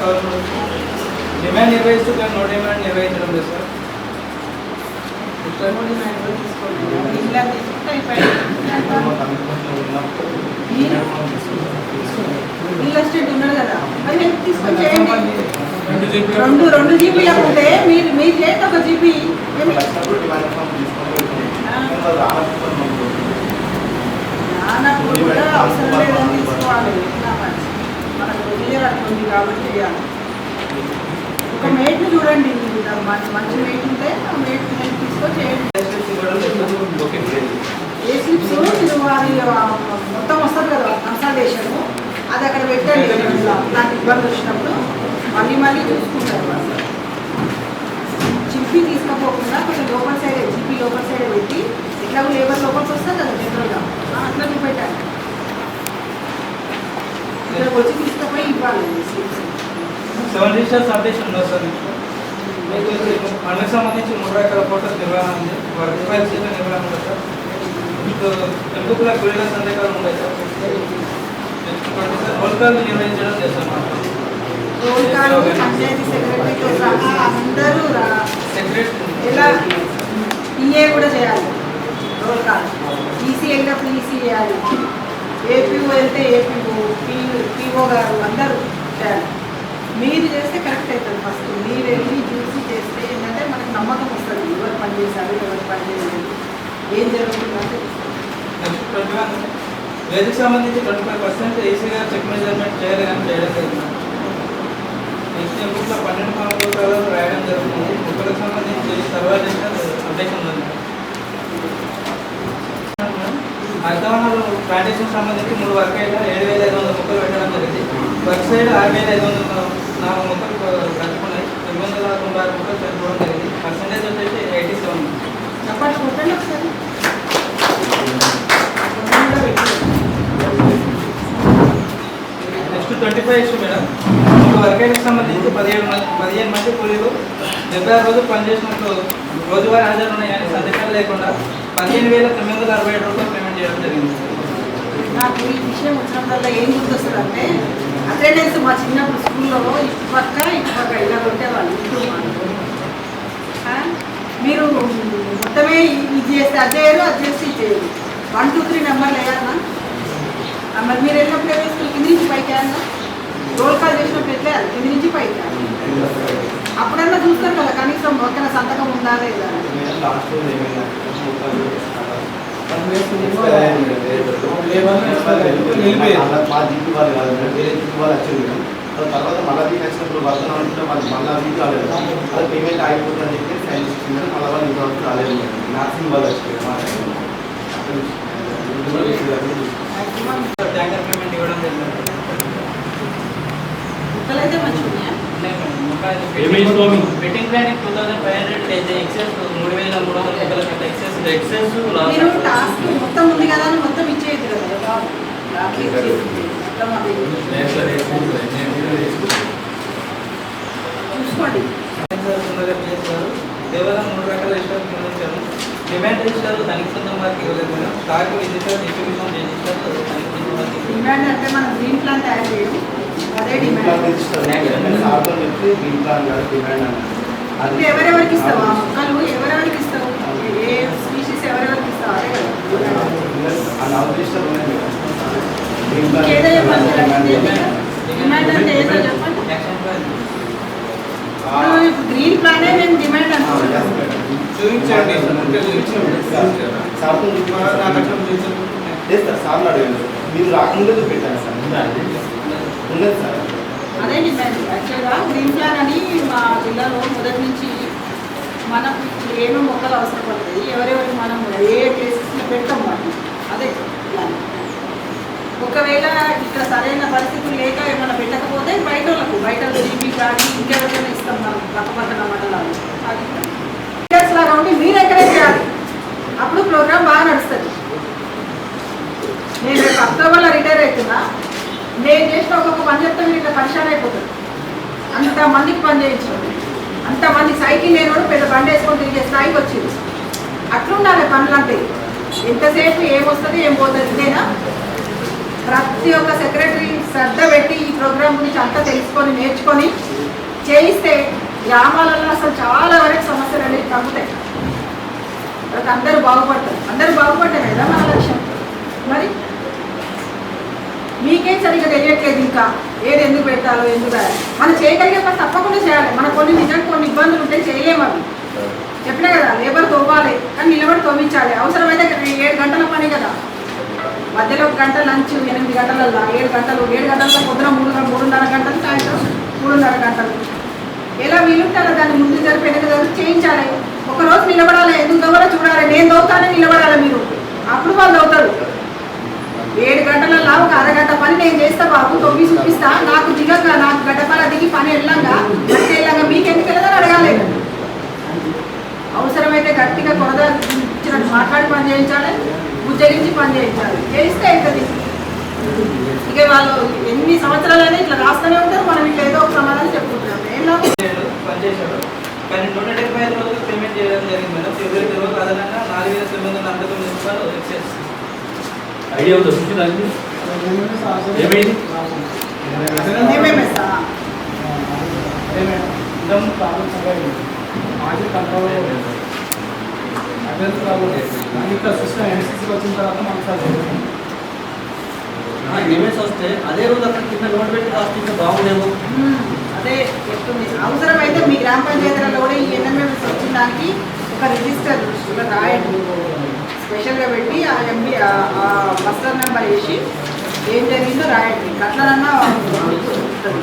డిమాండ్ నిర్వహిస్తూ కానీ నో డిమాండ్ నిర్వహించడం లేదు సార్. ఇలా తీసుకుంటే అయిపోయింది. రియల్ ఎస్టేట్ ఉన్నాడు కదా, మరి ఎందుకు తీసుకొని చేయండి. 2 జీబీలకు ఉంటే మీరు చేయండి, 1 జీబీ. నాన్నప్పుడు కూడా అవసరం లేదని తీసుకోవాలి. మనకు క్లియర్ అవుతుంది కాబట్టి చేయాలి. ఒక మేట్ని చూడండి, మంచి మేట్ ఉంటే ఆ మేట్ తీసుకొని చేయండి. ఏ స్లిప్స్ మీరు వారి మొత్తం వస్తుంది కదా కన్సల్టేషన్, అది అక్కడ పెట్టండి. నాకు ఇబ్బంది వచ్చినప్పుడు మళ్ళీ చూసుకుంటారు. జిపి తీసుకపోకుండా కొంచెం లోపల సైడ్, జిపి లోపల సైడ్ పెట్టి ఇట్లా లేబర్ లోపలికి వస్తుంది కదా జనరల్గా, అట్లా చూపెట్టాలి. ఇక్కడికి వచ్చి తీసుకపోయి ఇవ్వాలి స్లిప్స్. 7 రిజిస్టర్స్ అప్డేషన్ ఉండదు సార్. మీకు పండుగకు సంబంధించి 3 రకాల ఫోటోస్ నిర్వహణ ఉంది. వర్క్ ఫైల్స్ నిర్వహణ ఉంటుంది సార్. మీకు టెంపుల్ గుడిల సందేహాలు ఉంటాయి సార్. రోల్ కాల్ నిర్వహించడం చేస్తాం. రోల్ కాల్ పంచాయతీ సెక్రటరీతో సహా అందరూ ఇలా ఈఏ కూడా చేయాలి. రోల్ కాల్ ఈసీ అయినప్పుడు ఈసీ చేయాలి, ఏపీఓ వెళ్తే ఏపీఓ, పీఓ గారు అందరూ చేయాలి. మీరు చేస్తే కరెక్ట్ అవుతుంది. ఫస్ట్ మీరు వెళ్ళి చూసి చేస్తే ఏంటంటే మనకు నమ్మకం వస్తుంది, ఎవరు పని చేశారు ఎవరు పని చేయలేదు, ఏం జరుగుతుందంటే. నెక్స్ట్ 21 వేదిక సంబంధించి 25% ఏసీ గారు చెక్ మెజర్మెంట్ చేయడం జరిగింది. నెక్స్ట్ ఇంకొక 12 ఫార్ములు రాయడం జరుగుతుంది. మొక్కలకు సంబంధించి సర్వర్ అప్డేషన్ ఉంది. హైదరాబాద్ ప్లాంటేషన్ సంబంధించి 3 వర్క్ అయితే 7,500 మొక్కలు పెట్టడం జరిగింది. వర్క్ సైడ్ 6,504 మొక్కలు కట్టుకున్నాయి. 996 మొక్కలు చనిపోవడం జరిగింది. పర్సెంటేజ్ వచ్చేసి 87. చెప్పండి కొట్టండి ఒకసారి. Next 25 issue madam. 3 వర్క్ ఐటెకి సంబంధించి 15 మంది కూలీలు 76 రోజులు పనిచేసినట్లు రోజువారీ హాజరు ఉన్నాయని సందేహాలు లేకుండా 15,967 రూపాయలు పేమెంట్ చేయడం జరిగింది. నాకు ఈ విషయం వచ్చినప్పుడల్లా ఏం గుర్తొస్తుంది అంటే, అటెండెన్స్ మా చిన్నప్పుడు స్కూల్లో ఇటుపక్క ఇలా కొట్టేవాళ్ళు. మీరు మొత్తమే ఇది చేస్తే అది చేయరు, అది చేస్తే ఇది చేయరు. 1, 2, 3 నెంబర్లు వేయాలన్నా. మరి మీరు వెళ్ళినప్పుడు ఏ వేసుకుని కింది నుంచి పైకి వేయాలన్నా, రోల్ కాల్ చేసినప్పుడు ఎట్లా వేయాలి, కింది నుంచి పైకి వేయాలి. అప్పుడన్నా చూస్తారు కదా కనీసం ఒక్కన సంతకం ఉందా లేదా. మా జీపీ వాళ్ళు కాదు, వేరే జీపీ వాళ్ళు వచ్చింది. తర్వాత మళ్ళీ వీక్ వచ్చినప్పుడు వర్తన ఉంటే మాది మళ్ళీ వీక్ రాలేదు, అది పేమెంట్ ఆగిపోతుందని చెప్పి సైన్ ఇచ్చింది. మళ్ళీ వాళ్ళు ఇంతవరకు రాలేదు. నర్సింగ్ వాళ్ళు వచ్చింది. ట్యాంకర్ పేమెంట్ ఇవ్వడం జరిగింది. ముక్కలైతే మంచిగా ఉన్నాయా? ఫిట్టింగ్ ప్లానింగ్ 2,500 అయితే ఎక్సెస్ 3,300 మొక్కలకు ఎక్సెస్ మీరు టాస్క్ మొత్తం ఉంది కదా అని మొత్తం ఇచ్చేది కదా బాబు. చూసుకోండి. కేవలం 3 రకాల రిజిస్టర్ నిర్వహించారు. డిమాండ్ రిజిస్టర్ తనిఖీ సంఘం వారికి ఇవ్వలేదు madam. Stock register distribution register తనిఖీ సంఘం వారికి డిమాండ్ అంటే మనం గ్రీన్ ప్లాన్ తయారు చేయం, అదే డిమాండ్. ఇప్పుడు ఎవరెవరికి ఇస్తావు ఆ మొక్కలు, ఎవరెవరికి ఇస్తావు, ఏ స్పీషీస్ ఎవరెవరికి ఇస్తావు, అదే కదా ఏదో చెప్పండి. డిమాండ్ అంటే ఏదో చెప్పండి. యాక్షన్ ప్లాన్ ఇప్పుడు గ్రీన్ ప్లానే మేము డిమాండ్ అనుకుంటున్నాం. చూపించండి సార్ అడగండి, మీరు రాకముందే చూపెట్టాను సార్. ఉండదు సార్, అదే డిమాండ్. యాక్చువల్గా గ్రీన్ ప్లాన్ అని మా జిల్లాలో మొదటి నుంచి మనకు ఏమేమి మొక్కలు అవసరం పడుతుంది, ఎవరెవరికి మనం ఏ ప్లేసెస్లో పెడతాం వాటిని, అదే ప్లాన్. ఒకవేళ ఇక్కడ సరైన పరిస్థితులు లేక ఏమైనా పెట్టకపోతే బయట జీపీ కానీ ఇంకెవరికైనా ఇస్తాం మనం పక్కపక్కన మండలాలు అది లీడర్స్ లాగా ఉండి మీరు ఎంకరేజ్ చేయాలి. అప్పుడు ప్రోగ్రామ్ బాగా నడుస్తుంది. నేను రేపు అక్టోబర్లో రిటైర్ అవుతున్నా, నేను చేసిన ఒక్కొక్క పని చెప్తే మీరు ఇట్లా పరిశాన్ అయిపోతుంది. అంతమందికి పని చేయించడం, అంతమంది సైకిల్ లేనివాడు పెద్ద బండి వేసుకొని తిరిగే స్థాయికి వచ్చింది. అట్లుండాలి పనులు అంటే. ఎంతసేపు ఏమొస్తుంది ఏం పోతుంది ఇదేనా? ప్రతి ఒక్క సెక్రటరీ శ్రద్ధ పెట్టి ఈ ప్రోగ్రామ్ గురించి అంతా తెలుసుకొని నేర్చుకొని చేయిస్తే గ్రామాలలో అసలు చాలా వరకు సమస్యలు అనేవి తగ్గుతాయి. అందరూ బాగుపడతారు. అందరూ బాగుపడ్డారు కదా మన లక్ష్యం. మరి మీకేం సరిగ్గా తెలియట్లేదు. ఇంకా ఏది ఎందుకు పెట్టాలో ఎందుకు రాయాలి. మనం చేయగలిగే పని తప్పకుండా చేయాలి. మనకు నిజంగా కొన్ని ఇబ్బందులు ఉంటే చేయలేము. అవి చెప్పినా కదా, లేబర్ తోవాలి కానీ నిలబడి తోమించాలి. అవసరమైతే 7 గంటల పని కదా, మధ్యలో 1 గంట లంచ్, 8 గంటలలో 7 గంటలు, 7 గంటలతో పొద్దున 3.5 గంటలు, సాయంత్రం 3.5 గంటలు. ఎలా వీలుంటే అలా దాన్ని ముందు జరిపి వెనక జరిపి చేయించాలి. ఒకరోజు నిలబడాలి. ఎందుకు దవ్వాలో చూడాలి. నేను దవ్వుతానే నిలబడాలి. మీరు అప్పుడు వాళ్ళు దవ్వుతారు. 7 గంటలలో ఒక అరగంట పని నేను చేస్తా బాబు, తొమ్మి చూపిస్తా. నాకు దిగక నాకు గడ్డపాల దిగి పని వెళ్ళంగా మీకెందుకు వెళ్ళదని అడగాలి. అవసరమైతే గట్టిగా కొరద ఇచ్చినట్టు మాట్లాడి పని చేయించాలి, ఉజ్జగించి పని చేయించాలి. చేయిస్తే అవుతుంది. ఇక వాళ్ళు ఎన్ని సంవత్సరాలైనా ఇట్లా రాస్తూనే ఉంటారు. మనం ఇట్లా ఏదో ఒక సమాధానం చెప్పుకుంటున్నాం. ఏం లాభం? పనిచేశాడు కానీ 175 రోజులు పేమెంట్ చేయడం జరిగింది మేడం. ఫిబ్రవరి 20 అదనంగా 4,949 రూపాయలు ఎక్సెస్. ఐడియా ఉందా? ఏమైంది? ఏమేమిస్తా మాజీ కంట్రోల్ అడ్వాన్స్ కాబట్టి ఇంకా సిస్టమ్ ఎన్సీసీకి వచ్చిన తర్వాత మనకు నిమిషం వస్తే అదే రోజు అక్కడ కింద నోట్ పెట్టి రాస్తే బాగుండేమో. అదే చెప్తుంది. అవసరమైతే మీ గ్రామ పంచాయతీలలో కూడా ఈ ఎన్ఎంఎంఎస్ వచ్చిన దానికి ఒక రిజిస్టర్ రాయండి, స్పెషల్గా పెట్టి ఆ ఎంబీ ఆ మస్టర్ నెంబర్ వేసి ఏం జరిగిందో రాయండి. అట్లనన్నా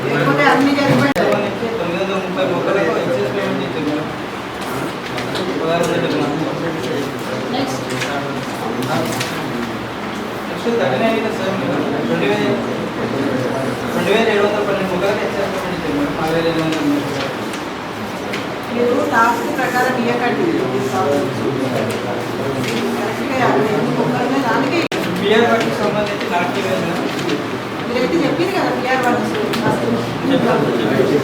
లేకపోతే అన్ని జరిగిపోయి 930 మొక్కలకు ఎక్సెస్ పేమెంట్ చేశారు మేడం. 16 next 39 sir madam. 2,712 మొక్కలకు ఎక్సెస్ పేమెంట్ చేశారు మేడం. 4,700 మీరు టాస్క్ ప్రకారం ఇవ్వకండి. కరెక్ట్గా దానికి పిఆర్ వర్క్కి సంబంధించి నాటి మీరైతే చెప్పింది కదా పిఆర్ వర్క్స్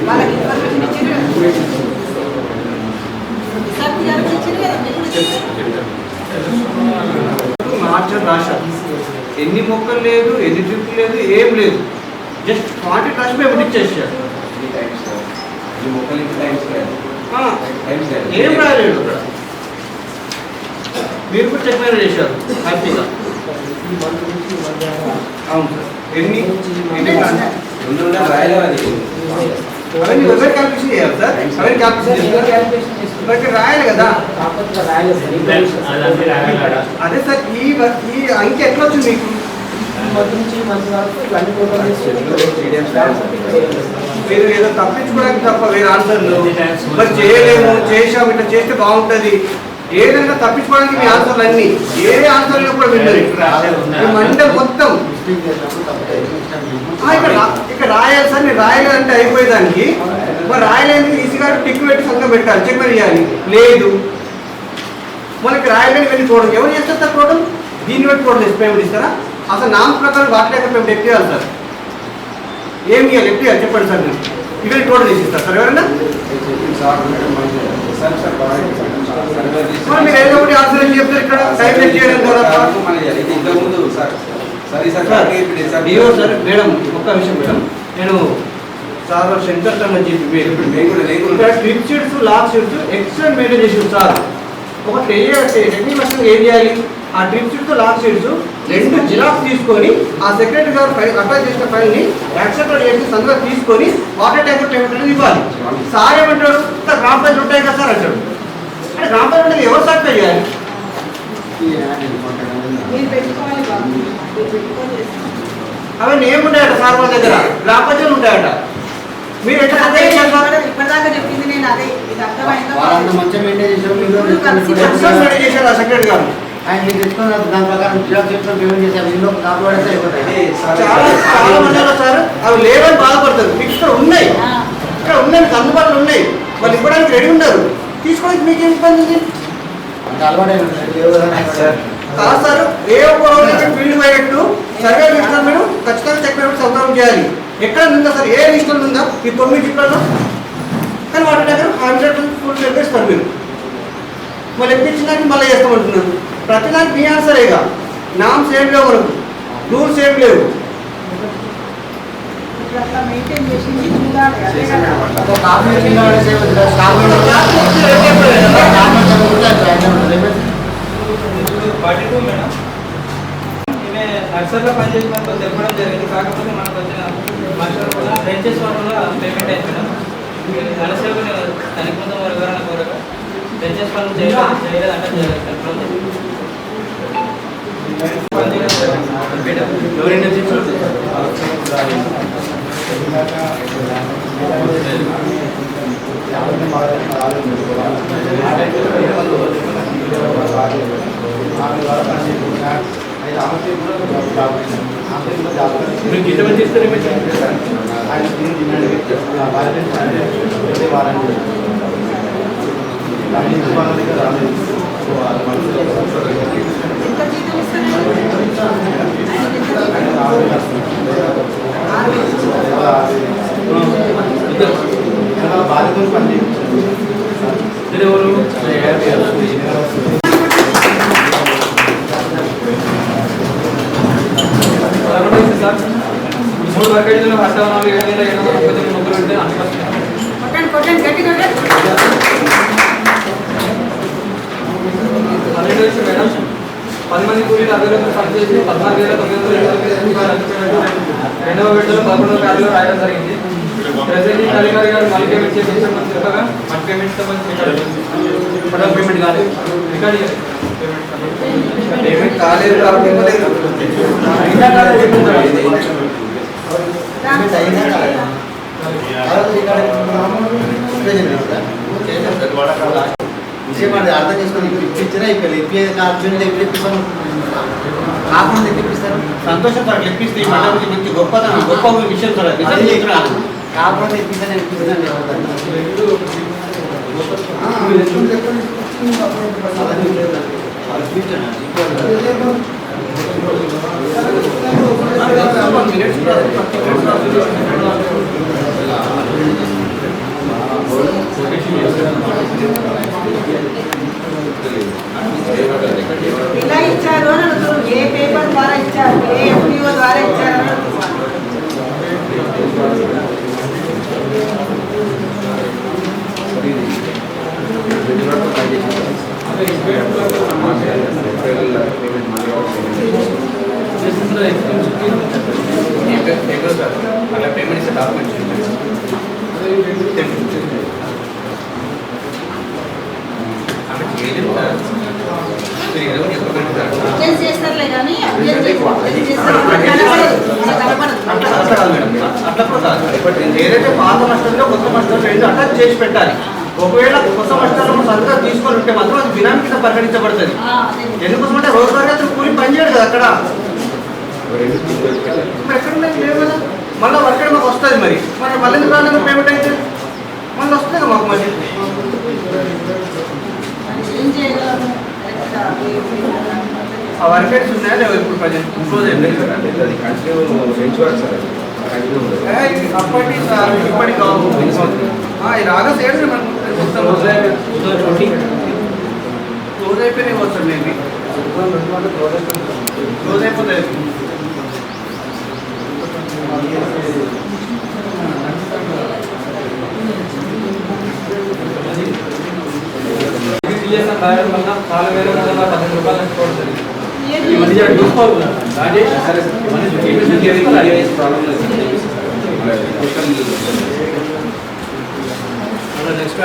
వాళ్ళకి ఇన్ఫర్మేషన్ ఇచ్చారు కదా, విశాఖ గారికి ఇచ్చారు కదా, మీకు మార్చర్ రాశారు. ఎన్ని మొక్కలు లేదు, ఎన్ని ట్రిప్ లేదు, ఏం లేదు. జస్ట్ 40 ట్రస్ట్ పేమెంట్ ఇచ్చేసారు. ఏం రాయలేదు అక్కడ. మీరు కూడా చెక్ మీద చేశారు హ్యాపీగా. అవును సార్. ఎన్ని అవన్నీ ఎవరి క్యాల్కులేషన్ చేయాలి సార్? అవన్నీ క్యాల్కులేషన్ రాయాలి కదా. అదే సార్, ఈ అంకె ఎట్లా వచ్చింది మీకు? మీరు ఏదో తప్పించుకోవడానికి తప్ప వేరే ఆన్సర్లు మరి చేయలేము, చేసాము, ఇట్లా చేస్తే బాగుంటుంది ఏదైనా తప్పించుకోవడానికి మీ ఆన్సర్లు అన్ని ఏ ఆన్సర్ కూడా విన్నది మండలి మొత్తం ఇక్కడ రాయాలి సార్. నేను రాయలేదంటే అయిపోయేదానికి మరి రాయలేదు ఈసీ గారు టిక్ పెట్టి సంఘం పెట్టాలి, చెక్ చేయాలి. లేదు మనకి రాయలేని వెళ్ళి చూడండి. ఎవరు చేస్తారు సార్ టోటల్? దీన్ని బట్టి టోటల్ వేసి పేమెంట్ ఇస్తారా? అసలు నామ ప్రకారం వాటి లేక పేమెంట్ ఎక్కియాలి సార్. ఏమి ఇవ్వాలి ఎక్కియాలి చెప్పండి సార్. నేను ఇవన్నీ టోటల్ చేసి ఇస్తారు సార్ ఎవరైనా? మీరు ఏదో ఒకటి ఆన్సర్ అని చెప్తారు ఇక్కడ టైం వేస్ట్ చేయడం ద్వారా. సార్ మేడం ఒక్క విషయం మేడం, నేను సార్ సెంటర్ అని చెప్పి ఇక్కడ trip sheets log sheets extra maintain చేసి సార్ ఒక టెక్నిక్ మస్ట్ ఏం చేయాలి? ఆ trip sheets log sheets 2 xerox తీసుకొని ఆ సెక్రటరీ గారు అటాచ్ చేసిన ఫైల్ని యాక్సెప్ట్ చేసి సందర్భం తీసుకొని వాటర్ ట్యాంకర్ పేమెంట్ అనేది ఇవ్వాలి. సార్ ఏమంటాడు? సార్ గ్రామ పంచాయతీ ఉంటాయి కదా సార్ అంటాడు. అంటే గ్రామ పంచాయతీ ఎవరు సాటిస్ఫై చేయాలి? అవన్నీ ఏముంటాయట సార్ వాళ్ళ దగ్గర? గ్రామ పంచాయతీలు ఉంటాయట. మీరు ఎట్లా ఇప్పటిదాకా చెప్పింది నేను అదే. ఇది అర్థమైందో చేశారు ఆ సెక్రటరీ గారు. ఆయన మీరు తెచ్చుకున్న దాని ప్రకారం జిరాక్స్ చెప్తున్న పేమెంట్ చేశారు ఇందులో దాంట్లో పడితే అయిపోతాయి. చాలా మందిలో సార్ అవి లేవని బాధపడతారు. మీకు ఇక్కడ ఉన్నాయి, ఇక్కడ ఉన్నాయి, మీకు అందుబాటులో ఉన్నాయి, వాళ్ళు ఇవ్వడానికి రెడీ ఉన్నారు, తీసుకోవడానికి మీకేం ఇబ్బంది ఉంది? అంటే అలవాటు కాదు సార్, ఏ ఒక్క రోజు ఫీల్డ్ పోయేటట్టు సర్వే చేస్తున్నారు మీరు, ఖచ్చితంగా చెక్ పేమెంట్ సౌకర్యం చేయాలి. ఎక్కడ ఉందా సార్, ఏ లిస్టులో ఉందా ఈ 9 జిల్లాల్లో? కానీ వాటి దగ్గర 100% చెప్పేస్తారు మీరు. మళ్ళీ ఎక్కించినాక మళ్ళీ చేస్తామంటున్నారు. ప్రతిదానికి మీ ఆన్సరేగా, నామ్స్ ఏం లేవు, మనకు రూల్స్ ఏం లేవు. అట్లా మెయింటైన్ చేసింది చూడాలి. అదే కదా. మేడం ఈమె నర్సరీలో పనిచేసినప్పుడు తెలపడం జరిగింది. కాకపోతే మనకు వచ్చిన మాస్టర్ కూడా బెంచెస్ వల్ల పేమెంట్ అయింది మేడం. నర్సరీలో తనకి ముందు వివరణ కోరక బెంచెస్ పనులు చేయలేదంటే తెలపడం జరిగింది. ఎవరైనా మీకు ఇంతమంది ఇస్తారు ఎంత జీతం ఇస్తున్నారు? బాధ్యతలు పని ఎవరు సార్ 3 వర్గీలో 47,739 ముగ్గురు ఉంటే కొట్టండి గట్టి కొట్టండి. 12 మేడం 10 మంది కూలీలు 60 రోజులు పనిచేసి 14,920 రెండవ విడతలో 11వ కార్డులో రాయడం జరిగింది. ప్రెసిడెంట్ అధికారి గారు మళ్ళీ పేమెంట్ చేసిన చెప్పగా మన పేమెంట్ సంబంధించి పేమెంట్ కాలేదు, రికార్డ్ పేమెంట్ కాలేదు కాబట్టి విషయం అర్థం చేసుకొని ఇప్పించినా ఇప్పుడు ఇప్పిస్తాను కాకుండా ఇప్పిస్తారు. సంతోషం సార్ ఇప్పిస్తే ఈ మండలం మంచి గొప్పతనం గొప్ప విషయం సార్ కాకుండా ఇప్పిస్తాను ఇప్పిస్తాను ఇలా ఇచ్చారు అని అడుగుతారు. ఏ పేపర్ ద్వారా ఇచ్చారు, ఏ ఎంపీఓ ద్వారా ఇచ్చారు అని అడుగుతారు. అలా పేమెంట్ ఇస్తే డాక్యుమెంట్స్ అబ్జెక్ట్ చేస్తారులే కానీ అబ్జెక్ట్ చేస్తారు కనపడదు, మనకు కనపడదు. అట్లా కూడా ఏదైతే పాత మాస్టర్లో కొత్త మాస్టర్ రెండు అటాచ్ చేసి పెట్టాలి. ఒకవేళ కొత్త మాస్టర్లు సరిగ్గా తీసుకొని ఉంటే మాత్రం అది బినామీ కింద పరిగణించబడుతుంది. ఎందుకోసం అంటే రోజువారీ అతను కూలి పనిచేయడు కదా అక్కడ. ఇప్పుడు ఎక్కడ లేవు కదా, మళ్ళీ వర్క్ మాకు వస్తుంది. మరి మళ్ళీ ఎందుకు రాలేదు పేమెంట్ అయితే మళ్ళీ వస్తుంది కదా మాకు. మళ్ళీ ఏం చేయగలము? ఆ వర్కెట్స్ ఉన్నాయా లేవు ఇప్పుడు ప్రజెంట్ క్లోజ్ అయింది అప్పటి సార్ ఇప్పటి కావు. ఇది ఆగస్ట్ 7 మొత్తం క్లోజ్ అయిపోయినాయి వస్తాడు. మేబీ క్లోజ్ అయిపోతాయి. రాయడం వల్ల 4,310 రూపాయలు చూడాలి. ఈ మధ్య చూసుకోవాలి రాజేష్ నెక్స్ట్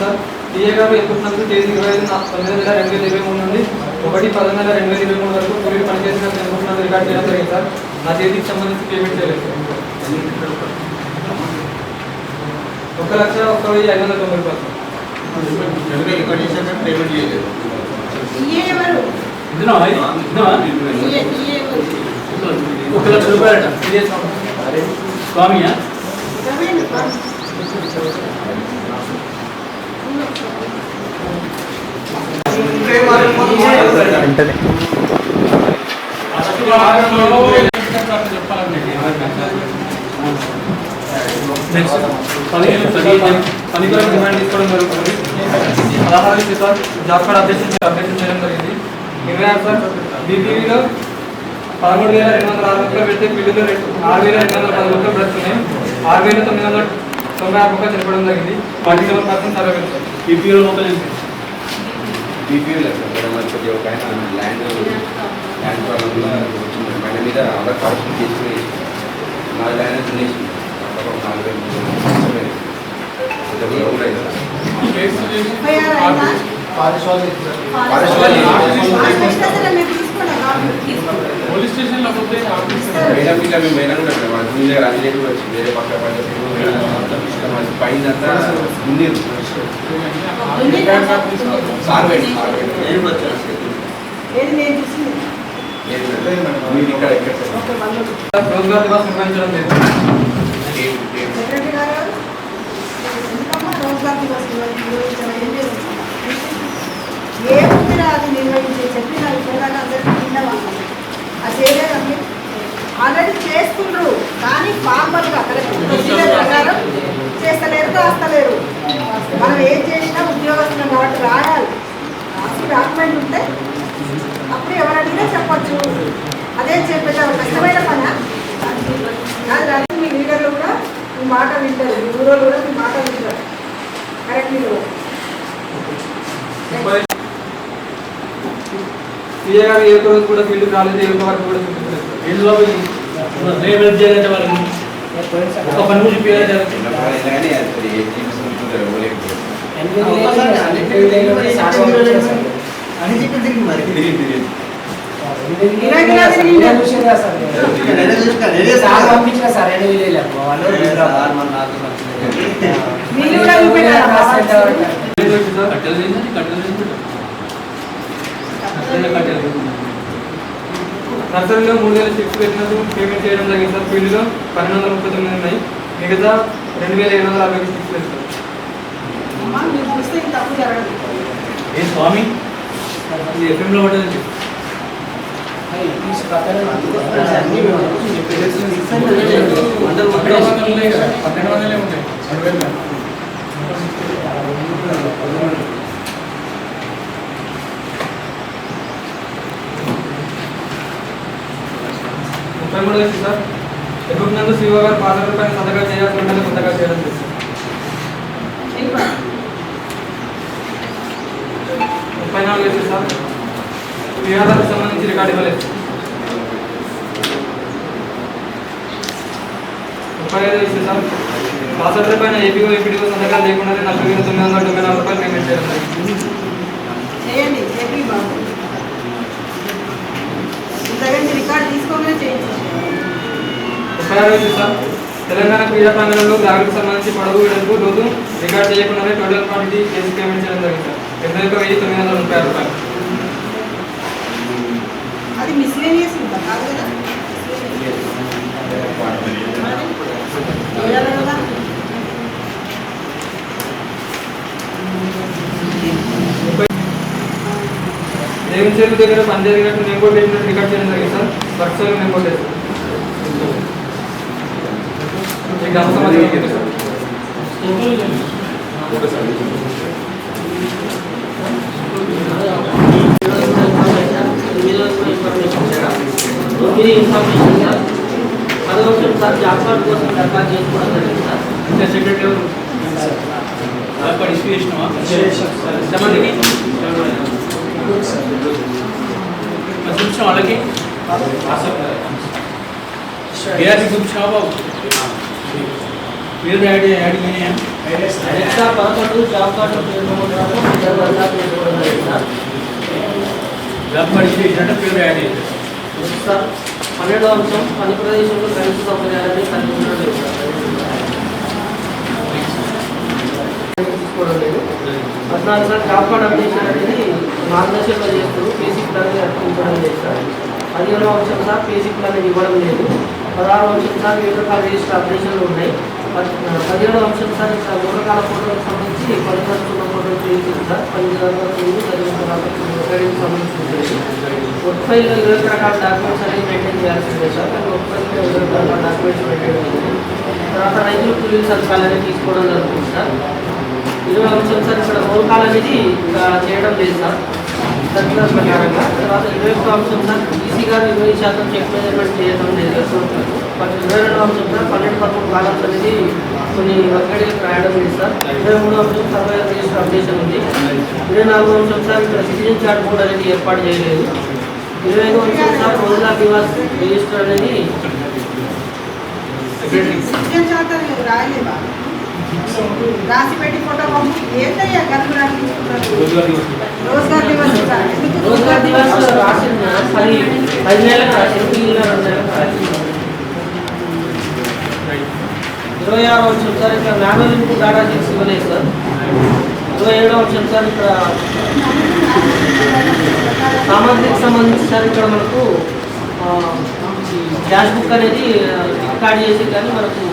సార్ టీఏ గారు ఎక్కుతున్నందుకు తేదీ 25/9/2023 నుండి 1/10/2023 వరకు కూలీలు పనిచేసిన తెలుపుతున్నందుకు రికార్డు చేయడం జరిగింది సార్. నా తేదీకి సంబంధించి పేమెంట్ చేయలేదు. 1,01,590 రూపాయలు. ₹1,00,000 స్వామియా పనికిలో డిమాండ్ తీసుకోవడం జరుగుతుంది. 16 సార్ జాబ్ కార్డ్ అప్డేషన్ చేయడం జరిగింది. 26 సార్ బీపీవీలో 13,206 పెడితే పిల్లిలో 6,210 రూపాయలు పడుతున్నాయి. 6,996 రూపాయలు చనిపోవడం జరిగింది. 47% సర్వే సార్. బీపీఓ మొక్కలు బీపీఎల్ మంచి ఒక ఆయన ల్యాండ్ ప్రాబ్లంలో వచ్చింది. మన మీద ఆధార్ కార్డు తీసుకుని 4 ల్యాండ్ తినేసి 4,000 పోలీస్ స్టేషన్లో మేడం ఇట్లా మేము మేడం కూడా మీ దగ్గర అన్ని వచ్చి వేరే పక్క పైన మీరు ఇక్కడ రోజ్గార్ దివాస్ నిర్వహించడం జరిగింది. ఏముందిరా అది నిర్వహించే చెప్పి నాకు చూడాలి అందరికీ తిన్నవాళ్ళు అది చేయలేదండి. ఆల్రెడీ చేస్తుండ్రు కానీ ఫార్మల్గా ప్రొసీజర్ ప్రకారం చేస్తలేరు రాస్తలేరు. మనం ఏం చేసినా ఉద్యోగస్తులం కాబట్టి రాయాలి. రాసి డాక్యుమెంట్ ఉంటే అప్పుడు ఎవరు అడిగినా చెప్పచ్చు. అదే చెప్పేది కష్టమైన పని కాదు. రాసి మీ లీడర్లు కూడా మీ మాట వింటారు, మీ ఊరోళ్ళు కూడా మీ మాట వింటారు. కరెక్ట్ మీరు సీఏ గారు ఏ రోజు కూడా ఫీల్డ్ రాలేదు, ఏ వరకు కూడా చూపించలేదు. ఒక పని చూపించాలి. నర్సరీలో 3,006 పెట్టినట్టు పేమెంట్ చేయడం జరిగింది సార్. ఫీల్డ్లో 1,239 ఉన్నాయి. మిగతా 2,756 పెడతారు. మీరు చూస్తే ఇది తప్పు జరగదు. ఏ స్వామి ఇది ఎఫ్ఎంలో పడ్డది. అందరూ 1,200 ఉంటాయి. 2,000 33 సార్ ఎదుగునందు శివ గారు పాత్ర పైన సంతకాలు చేయాల్సి ఉందని సంతకాలు చేయడం చేస్తారు. 34 సార్ వివాదాలకు సంబంధించి రికార్డు ఇవ్వలేదు. 35 సార్ పాత్ర పైన ఏపీఓ ఏపీడీఓ సంతకాలు లేకుండా 4,994 రూపాయలు పేమెంట్ చేయడం జరిగింది. చేయండి చెప్పి బాబు ఇంతకంటే రికార్డు తీసుకోగానే చేయండి. 36 సార్ తెలంగాణ క్రీడా ప్రాంగణంలో బ్యాగులకు సంబంధించి పొడవు వెడల్పు లోతు రికార్డు చేయకుండానే టోటల్ క్వాంటిటీ చేసి పేమెంట్ చేయడం జరిగింది సార్. 81,930 రూపాయలు. అది మిస్లేనియస్ ఉందా కాదు కదా? చేయాలి కదా. దేవుని చెరువు దగ్గర పని జరిగినట్టు నేను కూడా పెట్టినట్టు రికార్డ్ చేయడం జరిగింది సార్. వర్క్స్లో నేను కూడా చేస్తాను. గ్రామ సమాజం సార్ సార్ జాబ్ కార్డు కోసం దరఖాస్తు చేసుకోవడం జరిగింది sir. Secretary job card issue చేసినావా? ఎంతమందికి చూపించిన వాళ్ళకి ఏఆర్పీ చూపించినావా బాబు? మీరు యాడ్ అయినాయా? సార్ 11 జాబ్ కార్డు దరఖాస్తు చేసుకోవడం జరిగింది సార్. జాబ్ కార్డు ఇష్యూ చేసినట్టు పేరు యాడ్ అయ్యింది సార్ 12వ అంశం పని ప్రదేశంలో కనీస సౌకర్యాలని కల్పించడం జరుగుతుంది. తీసుకోవడం లేదు. 14 సార్ జాబ్ కార్డ్ అప్డేషన్ అనేది మార్గదర్శకంలో చేస్తారు, బేసిక్ ప్లాన్ అర్పించడం లేదు సార్. 15వ అంశం సార్ బేసిక్ ప్లాన్ అనేది ఇవ్వడం లేదు. 16వ అంశం సార్ వివిధ రకాల రిజిస్టర్ అప్డేషన్లు ఉన్నాయి. 17వ అంశం సార్ ఇక్కడ 3 రకాల ఫోటోలకు సంబంధించి 10 వస్తున్న ఫోటోలు చేయించింది సార్. 10 సంబంధించి వర్క్ ఫైల్లో 20 రకాల డాక్యుమెంట్స్ అనేది మెయింటైన్ చేయాల్సిందే సార్. కానీ వర్క్ ఫైల్లో 20 రకాల డాక్యుమెంట్స్ మెయింటైన్ చేయాలి. తర్వాత రైతులు కూలీలు సరకాలు అనేది తీసుకోవడం జరుగుతుంది సార్. 20వ అంశం సార్ ఇక్కడ రోల్ కాల్ అనేది చేయడం లేదు సార్ సర్క్యులర్ ప్రకారంగా. తర్వాత 21వ అంశం సార్ ఈసీ గారు 20% చెక్ మెజర్మెంట్ చేయడం లేదు. 22వ అంశం సార్ 12-13 కాలమ్స్ అనేది కొన్ని వర్గడికి రాయడం లేదు సార్. 23వ అంశం సర్వైవర్ రిజిస్టర్ అప్డేషన్ ఉంది. 24వ అంశం సార్ ఇక్కడ సిటిజన్ చార్ట్ బోర్డ్ అనేది ఏర్పాటు చేయలేదు. 25వ అంశం సార్ రోజుల నివాస్ రిజిస్టర్ అనేది సిటిజన్ చార్ట్ రాయలేవా? రాసి పెట్టి ఫోటో పంపి ఏంటయ్యా గర్భరాలు తీసుకుంటారు? రోజ్గార్ దివస్ రోజ్గార్ దివస్ రాసింది 10 నెలలకు రాసింది, మిగిలిన 2 నెలలకు రాసింది. 26వ అంశం సార్ ఇక్కడ మాన్యువల్ ఇన్పుట్ డేటా షీట్స్ ఇవ్వలేదు సార్. 27వ అంశం సార్ ఇక్కడ సామాగ్రికి సంబంధించి సార్ ఇక్కడ మనకు క్యాష్ బుక్ అనేది రికార్డ్ చేసి కానీ మనకు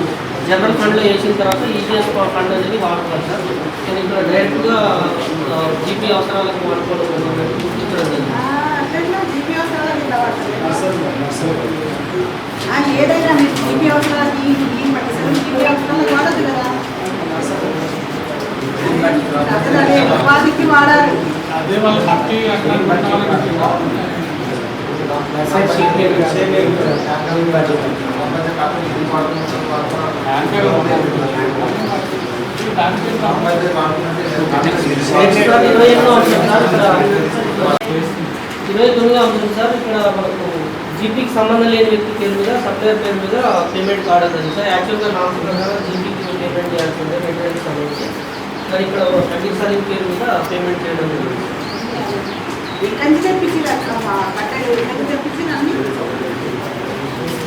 జనరల్ ఫండ్లో వేసిన తర్వాత ఈజీఎస్ ఫండ్ అనేది వాడుకోవాలి సార్. నేను ఇక్కడ డైరెక్ట్గా జీపీ అవసరాలకు వాడుకోవడం గుర్తించడం జరిగింది. జీపీ అవసరాలు ఏదైనా మీరు జీపీ అవసరాలు జీపీ అవసరాలు వాడదు కదా. అసలు అదే ఉపాధికి వాడాలి. అదే వాళ్ళు బట్టి అట్లా ఇరవై 29వ అంశం సార్ ఇక్కడ మనకు జీపీకి సంబంధం లేని వ్యక్తి పేరు మీద సప్లయర్ పేరు మీద పేమెంట్ కార్డు అవుతుంది సార్. యాక్చువల్గా నామ్స్ ప్రకారం జీపీకి పేమెంట్ చేయాల్సిందే మెటీరియల్కి సంబంధించి, కానీ ఇక్కడ ప్రతిసారి పేరు మీద పేమెంట్ చేయడం లేదు. ఎక్కడి నుంచి తెప్పించింది అక్కడ కట్టెలు ఎక్కడి నుంచి తెప్పించింది? అన్ని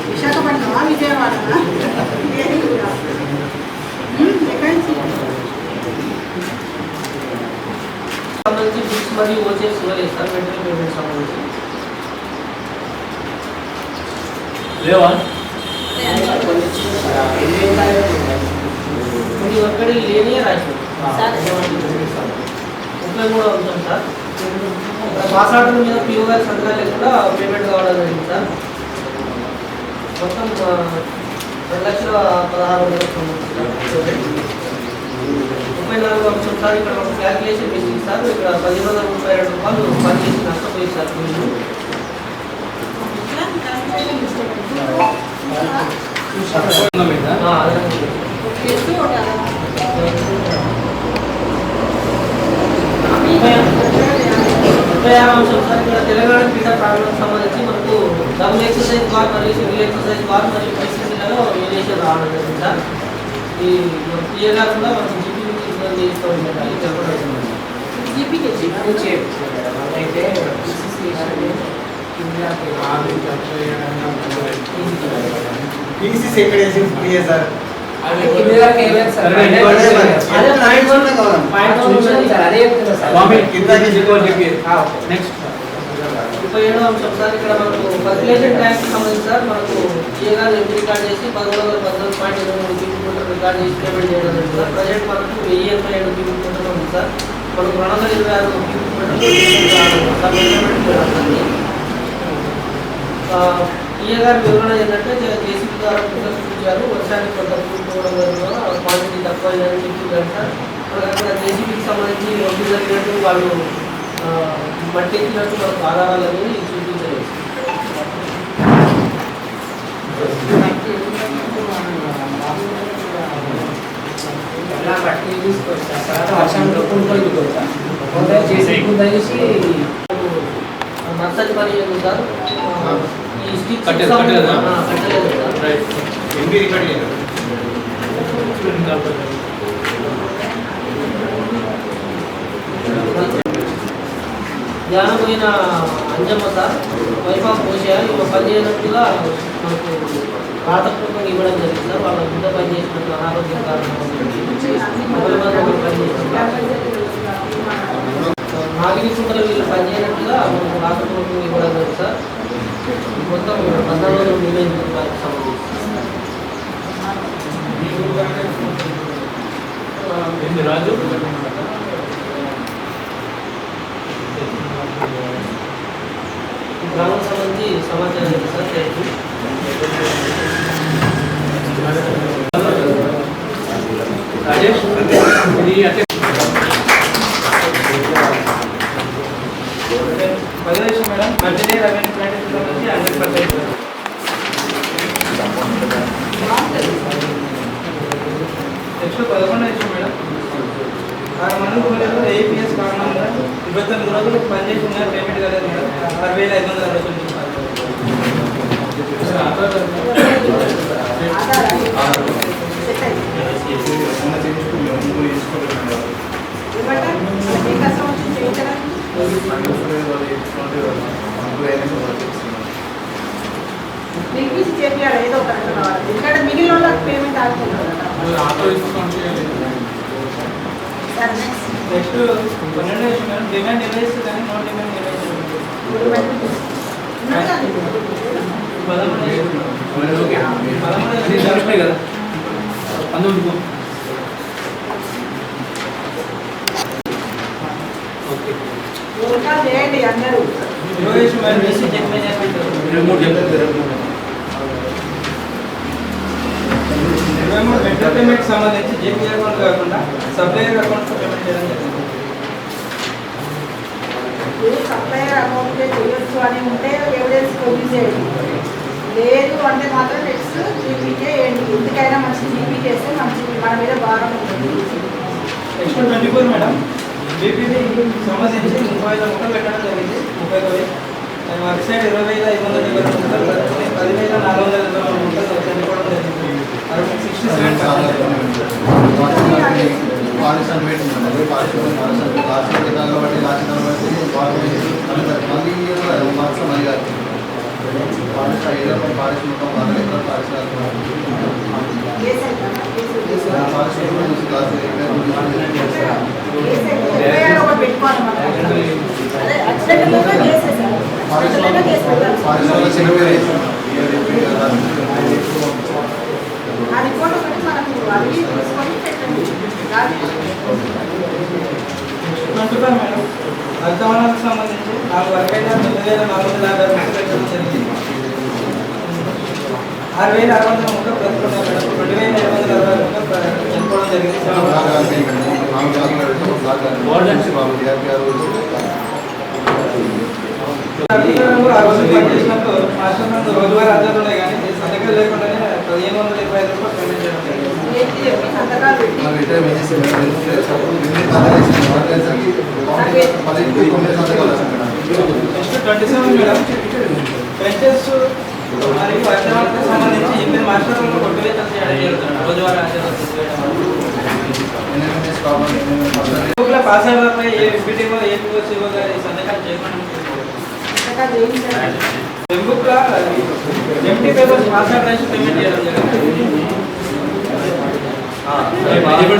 విశాఖపట్నమా విజయవాడనా? ఎక్కడి నుంచి సంబంధించి బిల్స్ మరియు ఓచెస్ ఇవ్వలేదు సార్. మెటీరియల్ పేమెంట్ సంబంధించి లేవా? కొన్ని ఒక్కడి లేని రాశారు. 33వ అంశం సార్ మాసాటల మీద పిఓ గారి సంతకాలు కూడా పేమెంట్ కావడం జరిగింది సార్. మొత్తం 2,16,16,000 సంబంధించి 34వ అంశం సార్ ఇక్కడ ఒక క్యాల్కులేషన్ మిస్టేక్ సార్. ఇక్కడ 1,132 రూపాయలు పని చేసి నష్టపోయింది సార్. చేస్తూ ఉంటారు. 36వ అంశం సార్ ఇక్కడ తెలంగాణ క్రీడా ప్రాంగణానికి సంబంధించి మనకు డబుల్ ఎక్సర్సైజ్ బార్ మరియు సింగిల్ ఎక్సర్సైజ్ బార్ మరియు పీసీసీలలో వేరియేషన్ రావడం జరిగింది సార్. ఈ పిఏ గారు కూడా మనకు జీపీ నుంచి ఇబ్బంది చేస్తూ ఉండాలి చెప్పడం జీపీకి అయితే పీసీసీ ఎక్కడ వేసి సార్? అదే పాయింట్ నెక్స్ట్ 37వ అంశం సార్ ఇక్కడ మనకు పర్క్యులేషన్ ట్యాక్స్ సంబంధించి సార్ మనకు ఏ గారు రికార్డ్ చేసి 1114.23 రికార్డ్ చేసి పేమెంట్ చేయడం జరిగింది సార్. ప్రజెంట్ మనకు 1087 ఉంది సార్. మనకు 226 ఈఏ గారి వివరణ ఏంటంటే జేసీబీ ద్వారా చూపించారు. వర్షానికి కొంత కూడుకోవడం వల్ల క్వాంటిటీ తక్కువ అయిందని చెప్పారు సార్. అక్కడ జేసీబీకి సంబంధించి ఒడ్డు జరిగినట్టు వాళ్ళు మట్టి ఎక్కినట్టు మనకు ఆధారాలు అనేది చూపించలేదు. నర్సరీ పని సార్ ఈ స్టిక్ కట్టలేదు సార్. ధ్యానమైన అంజమ్మ సార్ వైఫ్ ఆఫ్ కోషియా ఇవి పనిచేయనట్టుగా మనకు రాతపూర్వకంగా ఇవ్వడం జరిగింది సార్. వాళ్ళ ముందు పనిచేసినట్టు అనారోగ్య కారణం నాగిని కుంటలో వీళ్ళు పనిచేయనట్టుగా మనకు రాతపూర్వకంగా ఇవ్వడం జరిగింది సార్. మొత్తం 14 రోజులు నిర్వహించిన వారికి సంబంధించి రాజు గ్రామం సంబంధించి సమాచారం ఉంది సార్. రాజేష్ ఇది అంటే 10 నిమిషం మేడం. మధ్యనే రెవెన్యూ ప్లాంట్ నుంచి 100%. నెక్స్ట్ 11 నిమిషం మేడం. 6 మంది కూలీలు ఏపీఎస్ కారణంగా 29 రోజులు పనిచేసి ఉన్న పేమెంట్ కలదు మేడం. 6560 మీకు చేయాలి ఏదో ఒక ఎందుకంటే మిగిలిన వాళ్ళకి పేమెంట్ ఆగుతుంది. నెక్స్ట్ 12 నిమిషం మేడం. డిమాండ్ డివైస్ కానీ నో డిమాండ్ డివైస్ 13 కదా అందుకు ఓకే ఇంకా చేయండి అందరూ. 20 నిమిషం madam. Basic check management 23 vendor payment సంబంధించి జేపీ అకౌంట్ కాకుండా సప్లయర్ అకౌంట్ పేమెంట్ చేయడం జరిగింది. సప్లయర్ అకౌంట్ చేయొచ్చు అని ఉంటే ఎవిడెన్స్ ప్రొడ్యూస్ చేయండి. లేదు అంటే మాత్రం నెక్స్ట్ జీపీకే వేయండి. ఎందుకైనా మంచి జీపీకే వేస్తే మంచి మన మీద భారం ఉంటుంది. Next 24 madam. బీపీపీ సంబంధించి 30,000 ముక్కలు పెట్టడం జరిగింది. 30,000 వారి సైడ్ 20,500 ముక్కలు 10,420 ముక్కలు చనిపోవడం జరిగింది. 67% పెట్టుకోవాలి మనం. అదే అచ్చటగా చేసేసారు. ఆ రిపోర్ట్ ఒకటి మనకు అవి తీసుకొని పెట్టండి. 25 మేడం. అర్థవనాలకు సంబంధించి 4 వర్గైనా 9,450 పెట్టడం జరిగింది. 6,600 ముక్కలు ప్రతిపక్ష మేడం. 20,760 ముక్కలు చనిపోవడం జరిగింది. ఆ రోజు పనిచేసినప్పుడు మాస్టర్ రోజువారీ హాజరున్నాయి కానీ సంతకాలు లేకుండానే 1,525 రూపాయలు పేమెంట్ చేయడం జరిగింది. సంతకాలు పెట్టి 27 మేడం. ఫ్రెంచెస్ మరియు అర్థవాలకు సంబంధించి 8 మాస్టర్లను కొట్టువేతలు చేయడం జరుగుతుంది. రోజువారీ హాజరు పాస్ అయినపై ఏ విపిటీఓ ఏపీఓ గారి సంతకాలు చేయకుండా బుక్లో ఎంటీ పేపర్స్ పాస్ అయిన పేమెంట్ చేయడం జరిగింది.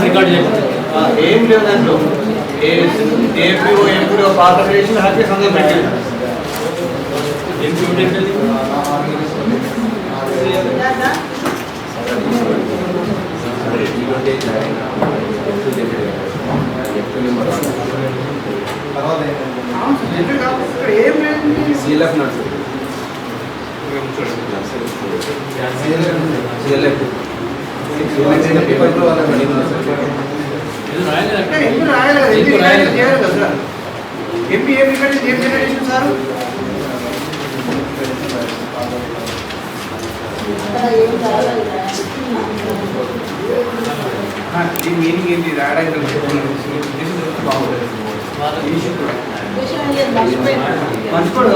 రికార్డ్ చేయండి. ఏం లేదు దాంట్లో ఏపీఓ ఎంపీఓ పార్లమెంట్ హ్యాపీ సందర్భం పెట్టింది. ఏం లేదు సీఎల్ఎఫ్ నడుస్తుంది. సీఎల్ఎఫ్ ఎంపీ ఏం జనరేషన్ సార్ దీని మీనింగ్ ఏంటి రాయడం బాగుంటుంది. మర్చిపోడు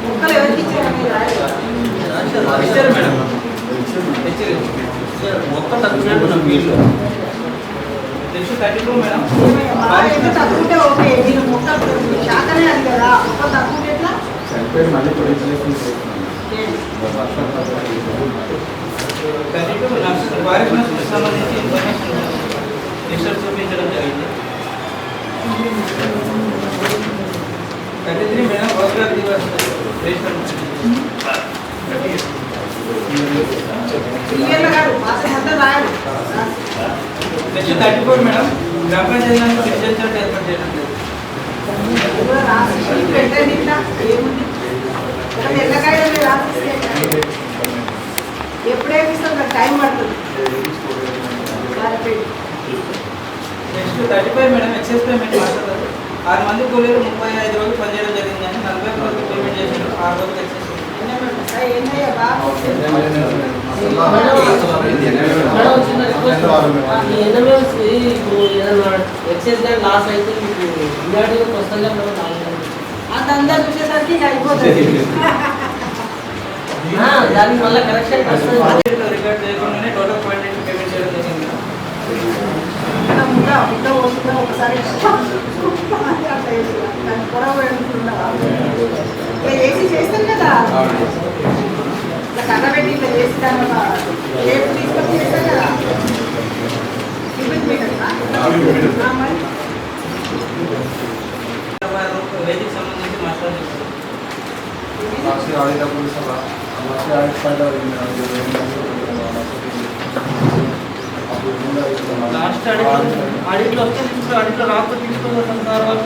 ముక్కలు చెప్పేసి మళ్ళీ ఇప్పుడు ఇన్స్టలేషన్ చేస్తున్నాం. వారికి సంబంధించి ఇన్ఫర్మేషన్ రిసర్చ్ చూపించడం జరిగింది. 33 madam Rozgar Diwas next 34 madam గ్రామ పంచాయతీ డిస్టెన్స్ ఏర్పాటు చేయడం ఎప్పుడేమిస్తాం టైం పడుతుంది. నెక్స్ట్ 35 మేడం ఎక్సైజ్ పేమెంట్ మాట్లాడారు. 6 మంది కూలీలు 35 రోజులు పనిచేయడం జరిగిందని 40 రోజులు పేమెంట్ చేశారు. 6 రోజులు ఎక్సైజ్ ఎక్సైజ్ కానీ లాస్ అయితే మీకు ఇండియాటికి వస్తుంది. అంతా చూసేసరికి అయిపోతుంది. దానికి మళ్ళీ కరెక్షన్ రికార్డ్ చేయకుండానే టోటల్ క్వాంటిటీ పేమెంట్ చేయడం జరిగింది. ఒకసారి ఏసీ చేస్తాం కదా, ఇట్లా కర్రబెట్టి ఇట్లా చేసి దాని రేపు తీసుకొని చేస్తాం కదా. వేదిక సంబంధించి మాట్లాడుతున్నారు. లాస్ట్ ఆడిట్లో వస్తే తీసుకు ఆడిట్లో రాకపోతే తీసుకోవాలి తర్వాత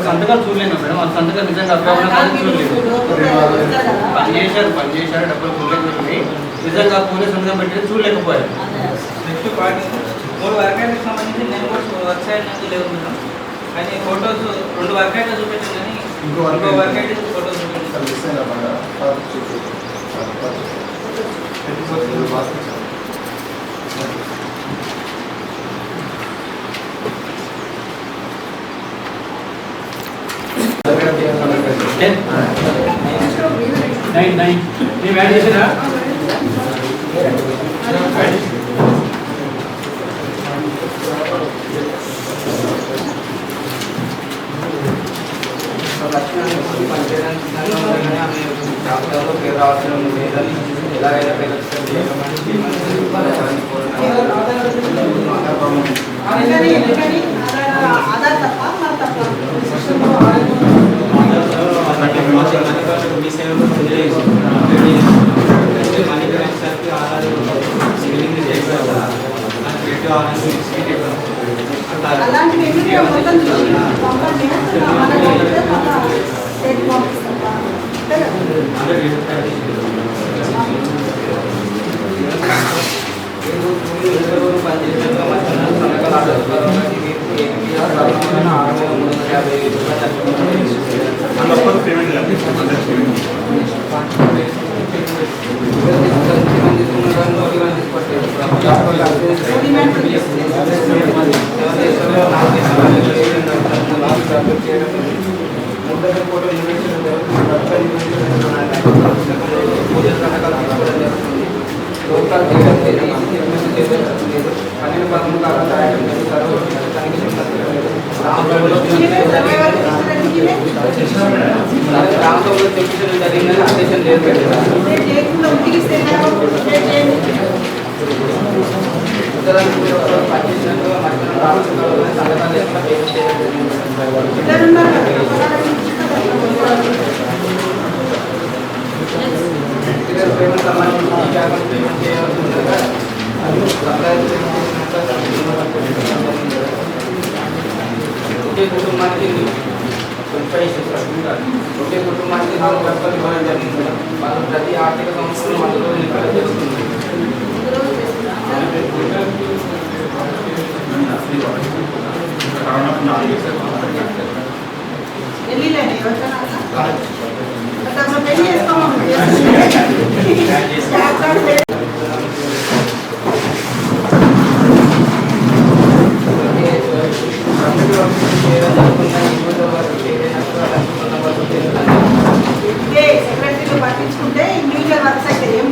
సంతకాలు చూడలేదు మేడం. వాళ్ళ సంతకాలు నిజంగా పనిచేశారు డబ్బులు చూడలేదు. నిజంగా పోలీస్ సంతకం పెట్టి చూడలేకపోయారు. నెక్స్ట్ పార్టీ 3 వర్కైట్లకు సంబంధించి నేను కూడా వర్క్ సైడ్ నుంచి లేవు మేడం. కానీ ఫోటోస్ 2 వర్కైట్లు చూపించాను కానీ ఇంకో వర్కైట్ ఫోటోస్ చూపించాను. మేము యాడ్ చేసినా లక్ష్మణ్ పనిచేయడానికి పేరు రావాల్సిన లేదని ఎలాగైనా ఆధార్ తప్ప మన తప్ప అలాంటివి ఎందుకు మొత్తం పంపండి. జరిగిందని ఆదేశం లేదు. ఒకే కుటుంబానికి ఒకే కుటుంబానికి 4 లక్షలు ఇవ్వడం జరిగింది. వాళ్ళు ప్రతి ఆర్థిక సంవత్సరం 100 రోజులు ఇక్కడ జరుగుతుంది. పెళ్లి చేసుకోమని సెక్రటరీలో పట్టించుకుంటే ఇండివిజువల్ వర్క్స్ అయితే ఏం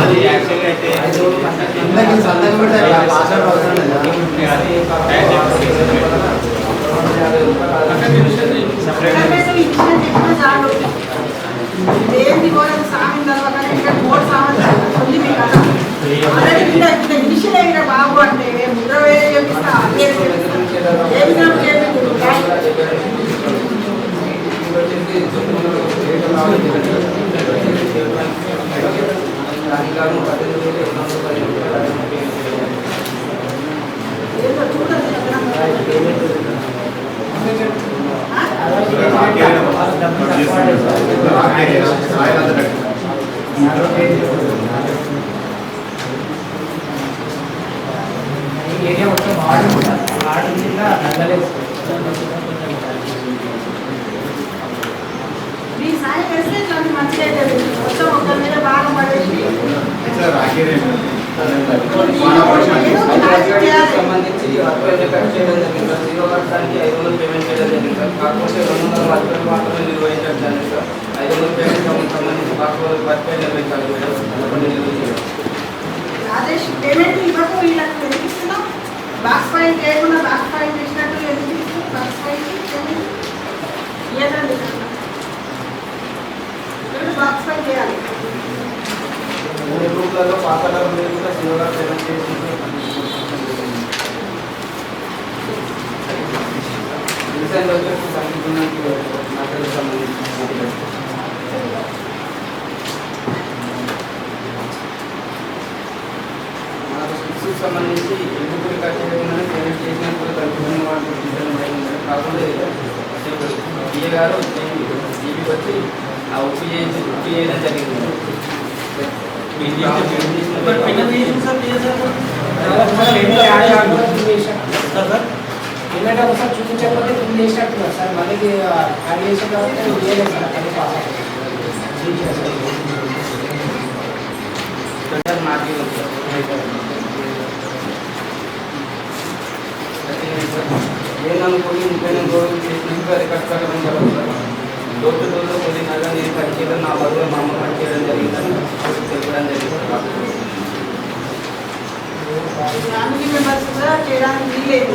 అది యాక్చువల్గా అయితే ఏంది ఘోరం సామి చదవగానే ఇంకా కోడ్ సామాన్ ఉంది మీ కదా ఆల్రెడీ ఇంకా ఇనిషియల్ అయిన బాబు అంటే ముద్ర వేరే చేపిస్తా అదే ఎగ్జామ్ ఏరియా మొత్తం ఆడు జిల్లా నల్లలేదు మీ సాయం చేస్తే చాలా మంచిగా అవుతుంది మొత్తం ఒకరి మీద బాగా పడేసి సంబంధించి ఖర్చు చేయడం జరిగింది సార్. 0% 500 పేమెంట్ చేయడం జరిగింది సార్. కాకపోతే 240 మాత్రమే నిర్వహించడం జరిగింది సార్. 500 పేమెంట్ సంబంధించి వర్క్ నిర్వహించాలి మేడం. అందుకని నిర్వహించాలి. రాజేష్ పేమెంట్ ఇవ్వకు వీళ్ళకి ఎందుకు ఇస్తున్నాం బాక్స్ పాయింట్ లేకుండా బాక్స్ పాయింట్ చేసినట్టు ఎందుకు ఇస్తున్నాం బాక్స్ పాయింట్ పేమెంట్ ఇవ్వదండి బాక్స్ పాయింట్ చేయాలి. 3 గ్రూపులలో పాపల మీద కూడా 0 పేమెంట్ చేసి డిసైన్ వచ్చేసి సంబంధించి నాటలకు సంబంధించి సంబంధించి ఎందుకు ఖర్చు చేయకుండా పేమెంట్ చేసినప్పుడు కలుపుకునే వాళ్ళు కాకుండా డిఏ గారు జీబీకి వచ్చి ఆ ఉప్పు చేయడం జరిగింది. ఏంటంటే ఒకసారి చూపించకపోతే ఫుల్ చేసినట్టున్నారు సార్ మళ్ళీ యాడ్ చేసిన తర్వాత చేయలేదు సార్ అది పాస్ ఏదనుకోని 34 రోజులు చేసినాక రికార్డ్ ప్రకారం జరుగుతుంది. రోజు కొద్ది నగర నేను పనిచేయడం నా బదులు మా అమ్మ పనిచేయడం జరిగిందని చెప్పడం జరిగింది. ఫ్యామిలీ మెంబర్స్ కూడా చేయడానికి వీలేదు.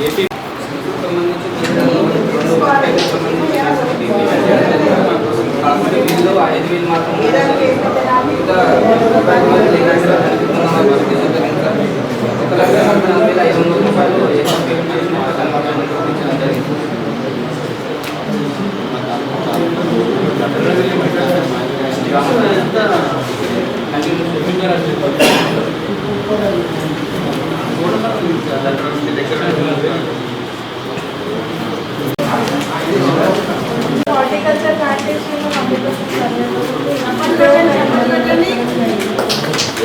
ఏపీ సంబంధించి వీళ్ళు 5,000 మాత్రం మిగతా 1,40,500 రూపాయలు పేమెంట్ చేసినట్టు కన్వర్షన్ చూపించడం జరిగింది. హార్టికల్చర్ ప్లాంటేషన్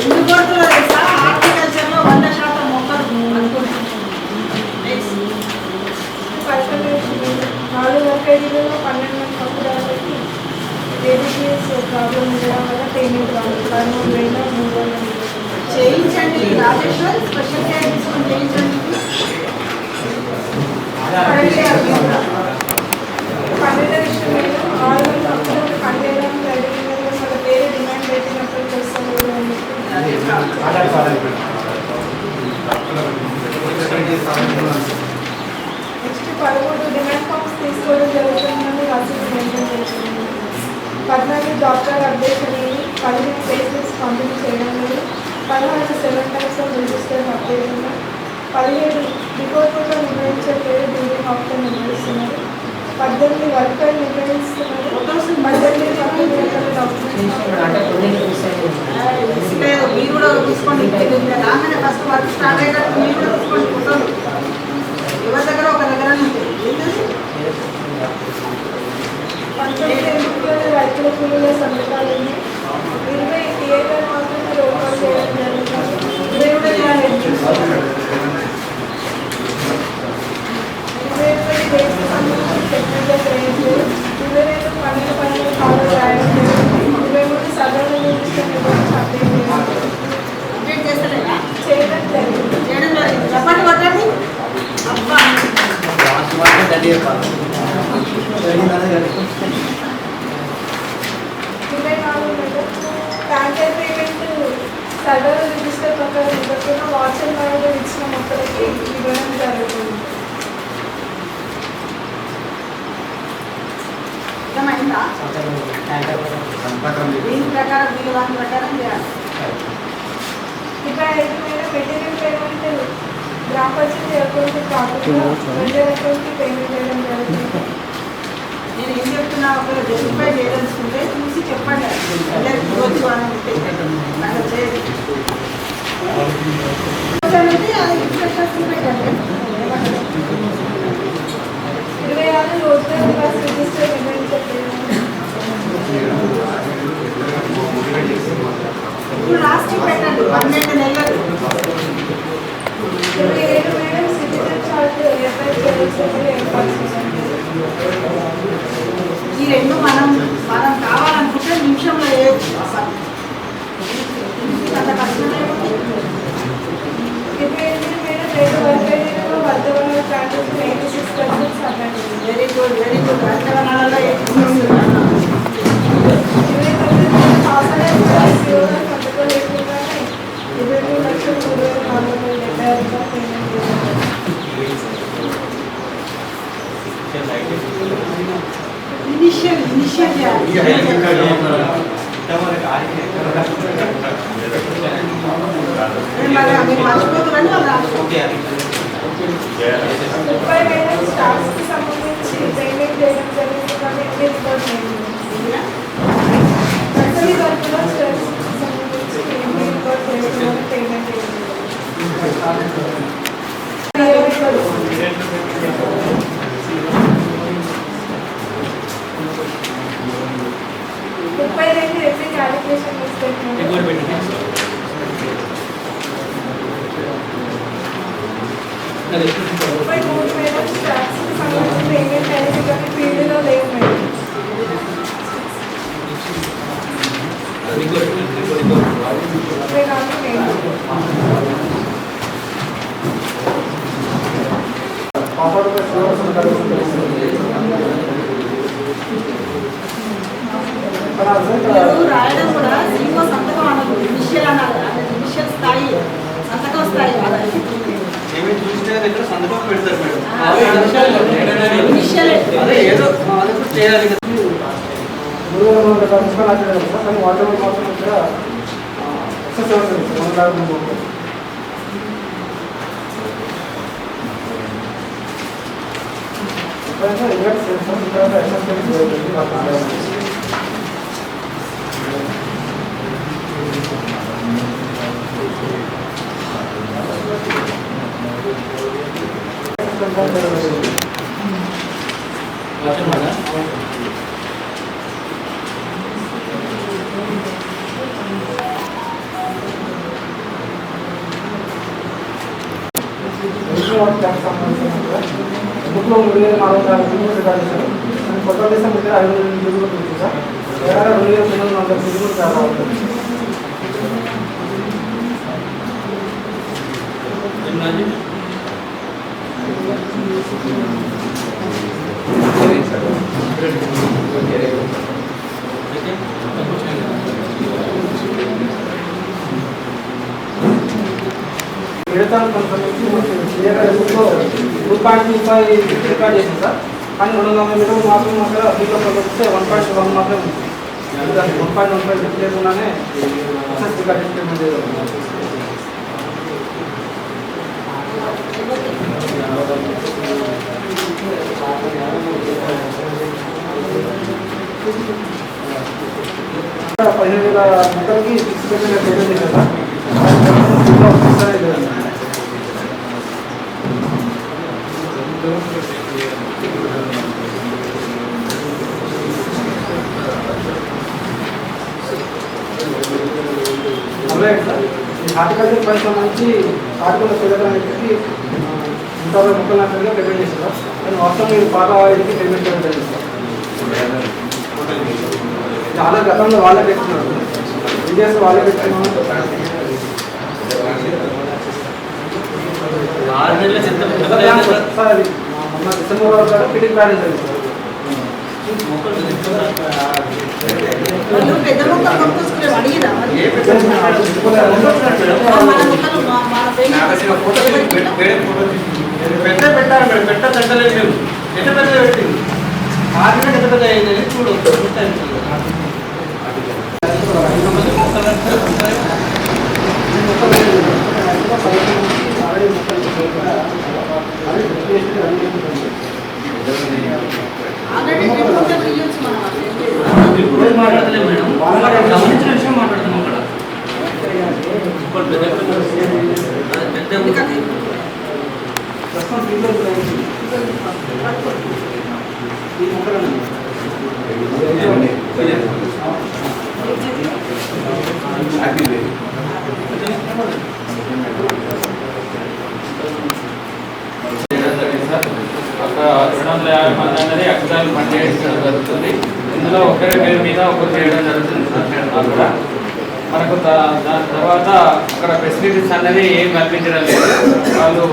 ఎందుకు కొడుతున్నారు తెలుసా హార్టికల్చర్లో 100% మొక్కలు అనుకుంటున్నాం. 4 వర్క్ ఐడీలలో 12 మంది పప్పుదారులకి ఏబిసిఎస్ ప్రాబ్లం ఉండడం వల్ల పేమెంట్ రాదు. 13,300 చేయించండి రాజేశ్వర్ స్పెషల్ కేర్ తీసుకొని చేయించండి. 12 విషయం లేదు 6 మంది పప్పుదారులు పండేయడం అడిగిన వాళ్ళ పేరు డిమాండ్ పెట్టినప్పుడు వస్తుంది అని నెక్స్ట్ 13 డిమాండ్ ఫామ్స్ తీసుకోవడం జరుగుతుందని రసీదు మెయింటైన్ చేస్తుంది. 14 డాక్టర్ అప్డేట్ అనేది 15 పేజెస్ పంపిణీ చేయడం లేదు. 16 7 టైమ్స్ ఆఫ్ రిజిస్టర్ అప్డేట్ ఉన్నాయి. 17 రిపోర్టుగా నిర్వహించే పేరు డ్యూరింగ్ ఆఫ్టర్ నిర్వహిస్తున్నారు. 18 వర్కర్ నిర్వహిస్తున్నారు. 18 లేదు మీరు కూడా తీసుకోండి. రాగానే ఫస్ట్ వర్క్ స్టార్ట్ అయ్యేటప్పుడు మీరు కూడా తీసుకోండి ఫోటోలు. ఎవరి దగ్గర ఒక దగ్గర రైతుల కూలీల సంతకాలు 20 థియేటర్ మాత్రమే ఓపెన్ చేయడం జరుగుతుంది. 21 డేట్స్ సంబంధించి టెక్నికల్ ట్రైనింగ్ 22 12 కాలం రాయడం జరుగుతుంది. 23 సదరణ అప్డేట్ చేస్తలేదా చేయడం జరిగింది. చెప్పండి కొట్టండి అబ్బా ట్యాంకర్ పేమెంట్ సర్వర్ రిజిస్టర్ ప్రకారం ఇవ్వకుండా వాట్సాప్ ద్వారా ఇచ్చిన మొక్కలకి ఇవ్వడం జరుగుతుంది. అర్థమైందా? దీని ప్రకారం వీళ్ళు వాటి ప్రకారం చేయాలి. ఇప్పుడు అయితే మేడం మెటీరియల్ పేమెంట్ గ్రామ పంచాయతీ అకౌంట్కి కాకుండా వెండర్ అకౌంట్కి పేమెంట్ చేయడం జరుగుతుంది. నేను ఏం చెప్తున్నా ఒకవేళ జస్టిఫై చేయదలుచుకుంటే చూసి చెప్పండి. అందరికి రోజు అని ఉంటే నాకు చేయదు అది ఇన్స్ట్రక్షన్స్ పెట్టండి. 26 రోజుల బస్ రిజిస్టర్ పేమెంట్ ఇప్పుడు లాస్ట్ పెట్టండి 12 నెలలు. 27 మేడం సిటిజన్ చార్ట్ ఎఫ్ఐ చేయాల్సింది ఏర్పాటు చేయండి. ఈ రెండు మనం కావాలనుకుంటే నిమిషంలో వేయచ్చు. అంత కష్టమే. 28 మేడం 2 వర్గీయులలో వర్ధవనాల charges 86% submit. Very good very good. వర్ధవనాలలో 86. 29 హాస్టల్ సంతకం లేకుండానే 23,30,470 పేమెంట్ చేయాలి. ఇనిషియల్ చేయాలి. మీరు మర్చిపోతుందని వాళ్ళు రాసుకోవాలి. 30 మేడం స్టాఫ్స్కి సంబంధించి పేమెంట్ చేయడం జరిగింది కానీ ఎన్ని రికార్డ్ చేయండి. నర్సరీ వర్క్లో స్టాఫ్స్కి సంబంధించి ఎన్ని రికార్డ్ చేయడం పేమెంట్ చేయండి. 32 ఎవ్రీ క్యాలిక్యులేషన్ మిస్టేక్. 33 మేడం స్టాఫ్స్కి సంబంధించి పేమెంట్ అయింది కానీ ఫీల్డ్లో లేవు మేడం. 34 మేడం. మీరు రాయడం కూడా సీఓ సంతకం అనదు. ఇనిషియల్ అనాలి. ఇనిషియల్ స్థాయి సంతకం స్థాయి పేమెంట్ చూస్తే దగ్గర సంతకం పెడతారు మేడం. ఇనిషియల్ అదే ఏదో చేయాలి కదా. బుక్లో 3,400 రికార్డు చేశారు. కొత్త దేశం దగ్గర 500 నిధులు ఉంటుంది సార్. 2,900 నిధులు కావాలి. విడతాను రూపాయి రికార్డ్ చేసింది సార్. కానీ 240 మీటర్లు మాత్రం అక్కడ దీంట్లో వస్తే 1.1 మాత్రం ఉంది. 1.15 లేకుండానే అసెస్ రికార్డ్ పేమెంట్ చేయాలి. మీటర్కి 6% పేమెంట్ చేశారు సార్. హార్టికల్చర్ పని సంబంధించి హార్టికల్చర్ చేయడానికి 130,00,000 పేమెంట్ చేస్తారు. కానీ మొత్తం మీరు పాత వారికి పేమెంట్ చేయడం జరిగింది సార్. చాలా గతంలో వాళ్ళే పెట్టుకున్నారు. ఇండియాస్ వాళ్ళే పెట్టుకున్నారు. 6 నెలల సార్ అది మొన్న డిసెంబర్ వరకు ఫిటింగ్ ప్లాన్ జరిగింది సార్. వాళ్ళు పెద్ద మొక్కలు కొనుక్కొచ్చుకునే అడిగిరా మరి? మన మొక్కలు మన పెట్టారు మేడం, పెట్టలేదు మేము ఎంత పెద్ద పెట్టింది ఆర్మీ ఎంత పెద్ద అయింది చూడవచ్చు. మాట్లాడలేదు మేడం, గమనించిన విషయం మాట్లాడుతున్నాం అక్కడ. ఒక 250 మంది అనేది అక్షరాలు పనిచేయడం జరుగుతుంది. ఇందులో ఒకరి పేరు మీద ఒకరు చేయడం జరుగుతుంది సార్. అక్కడ మనకు దాని తర్వాత అక్కడ ఫెసిలిటీస్ అనేది ఏం కల్పించడం లేదు. వాళ్ళు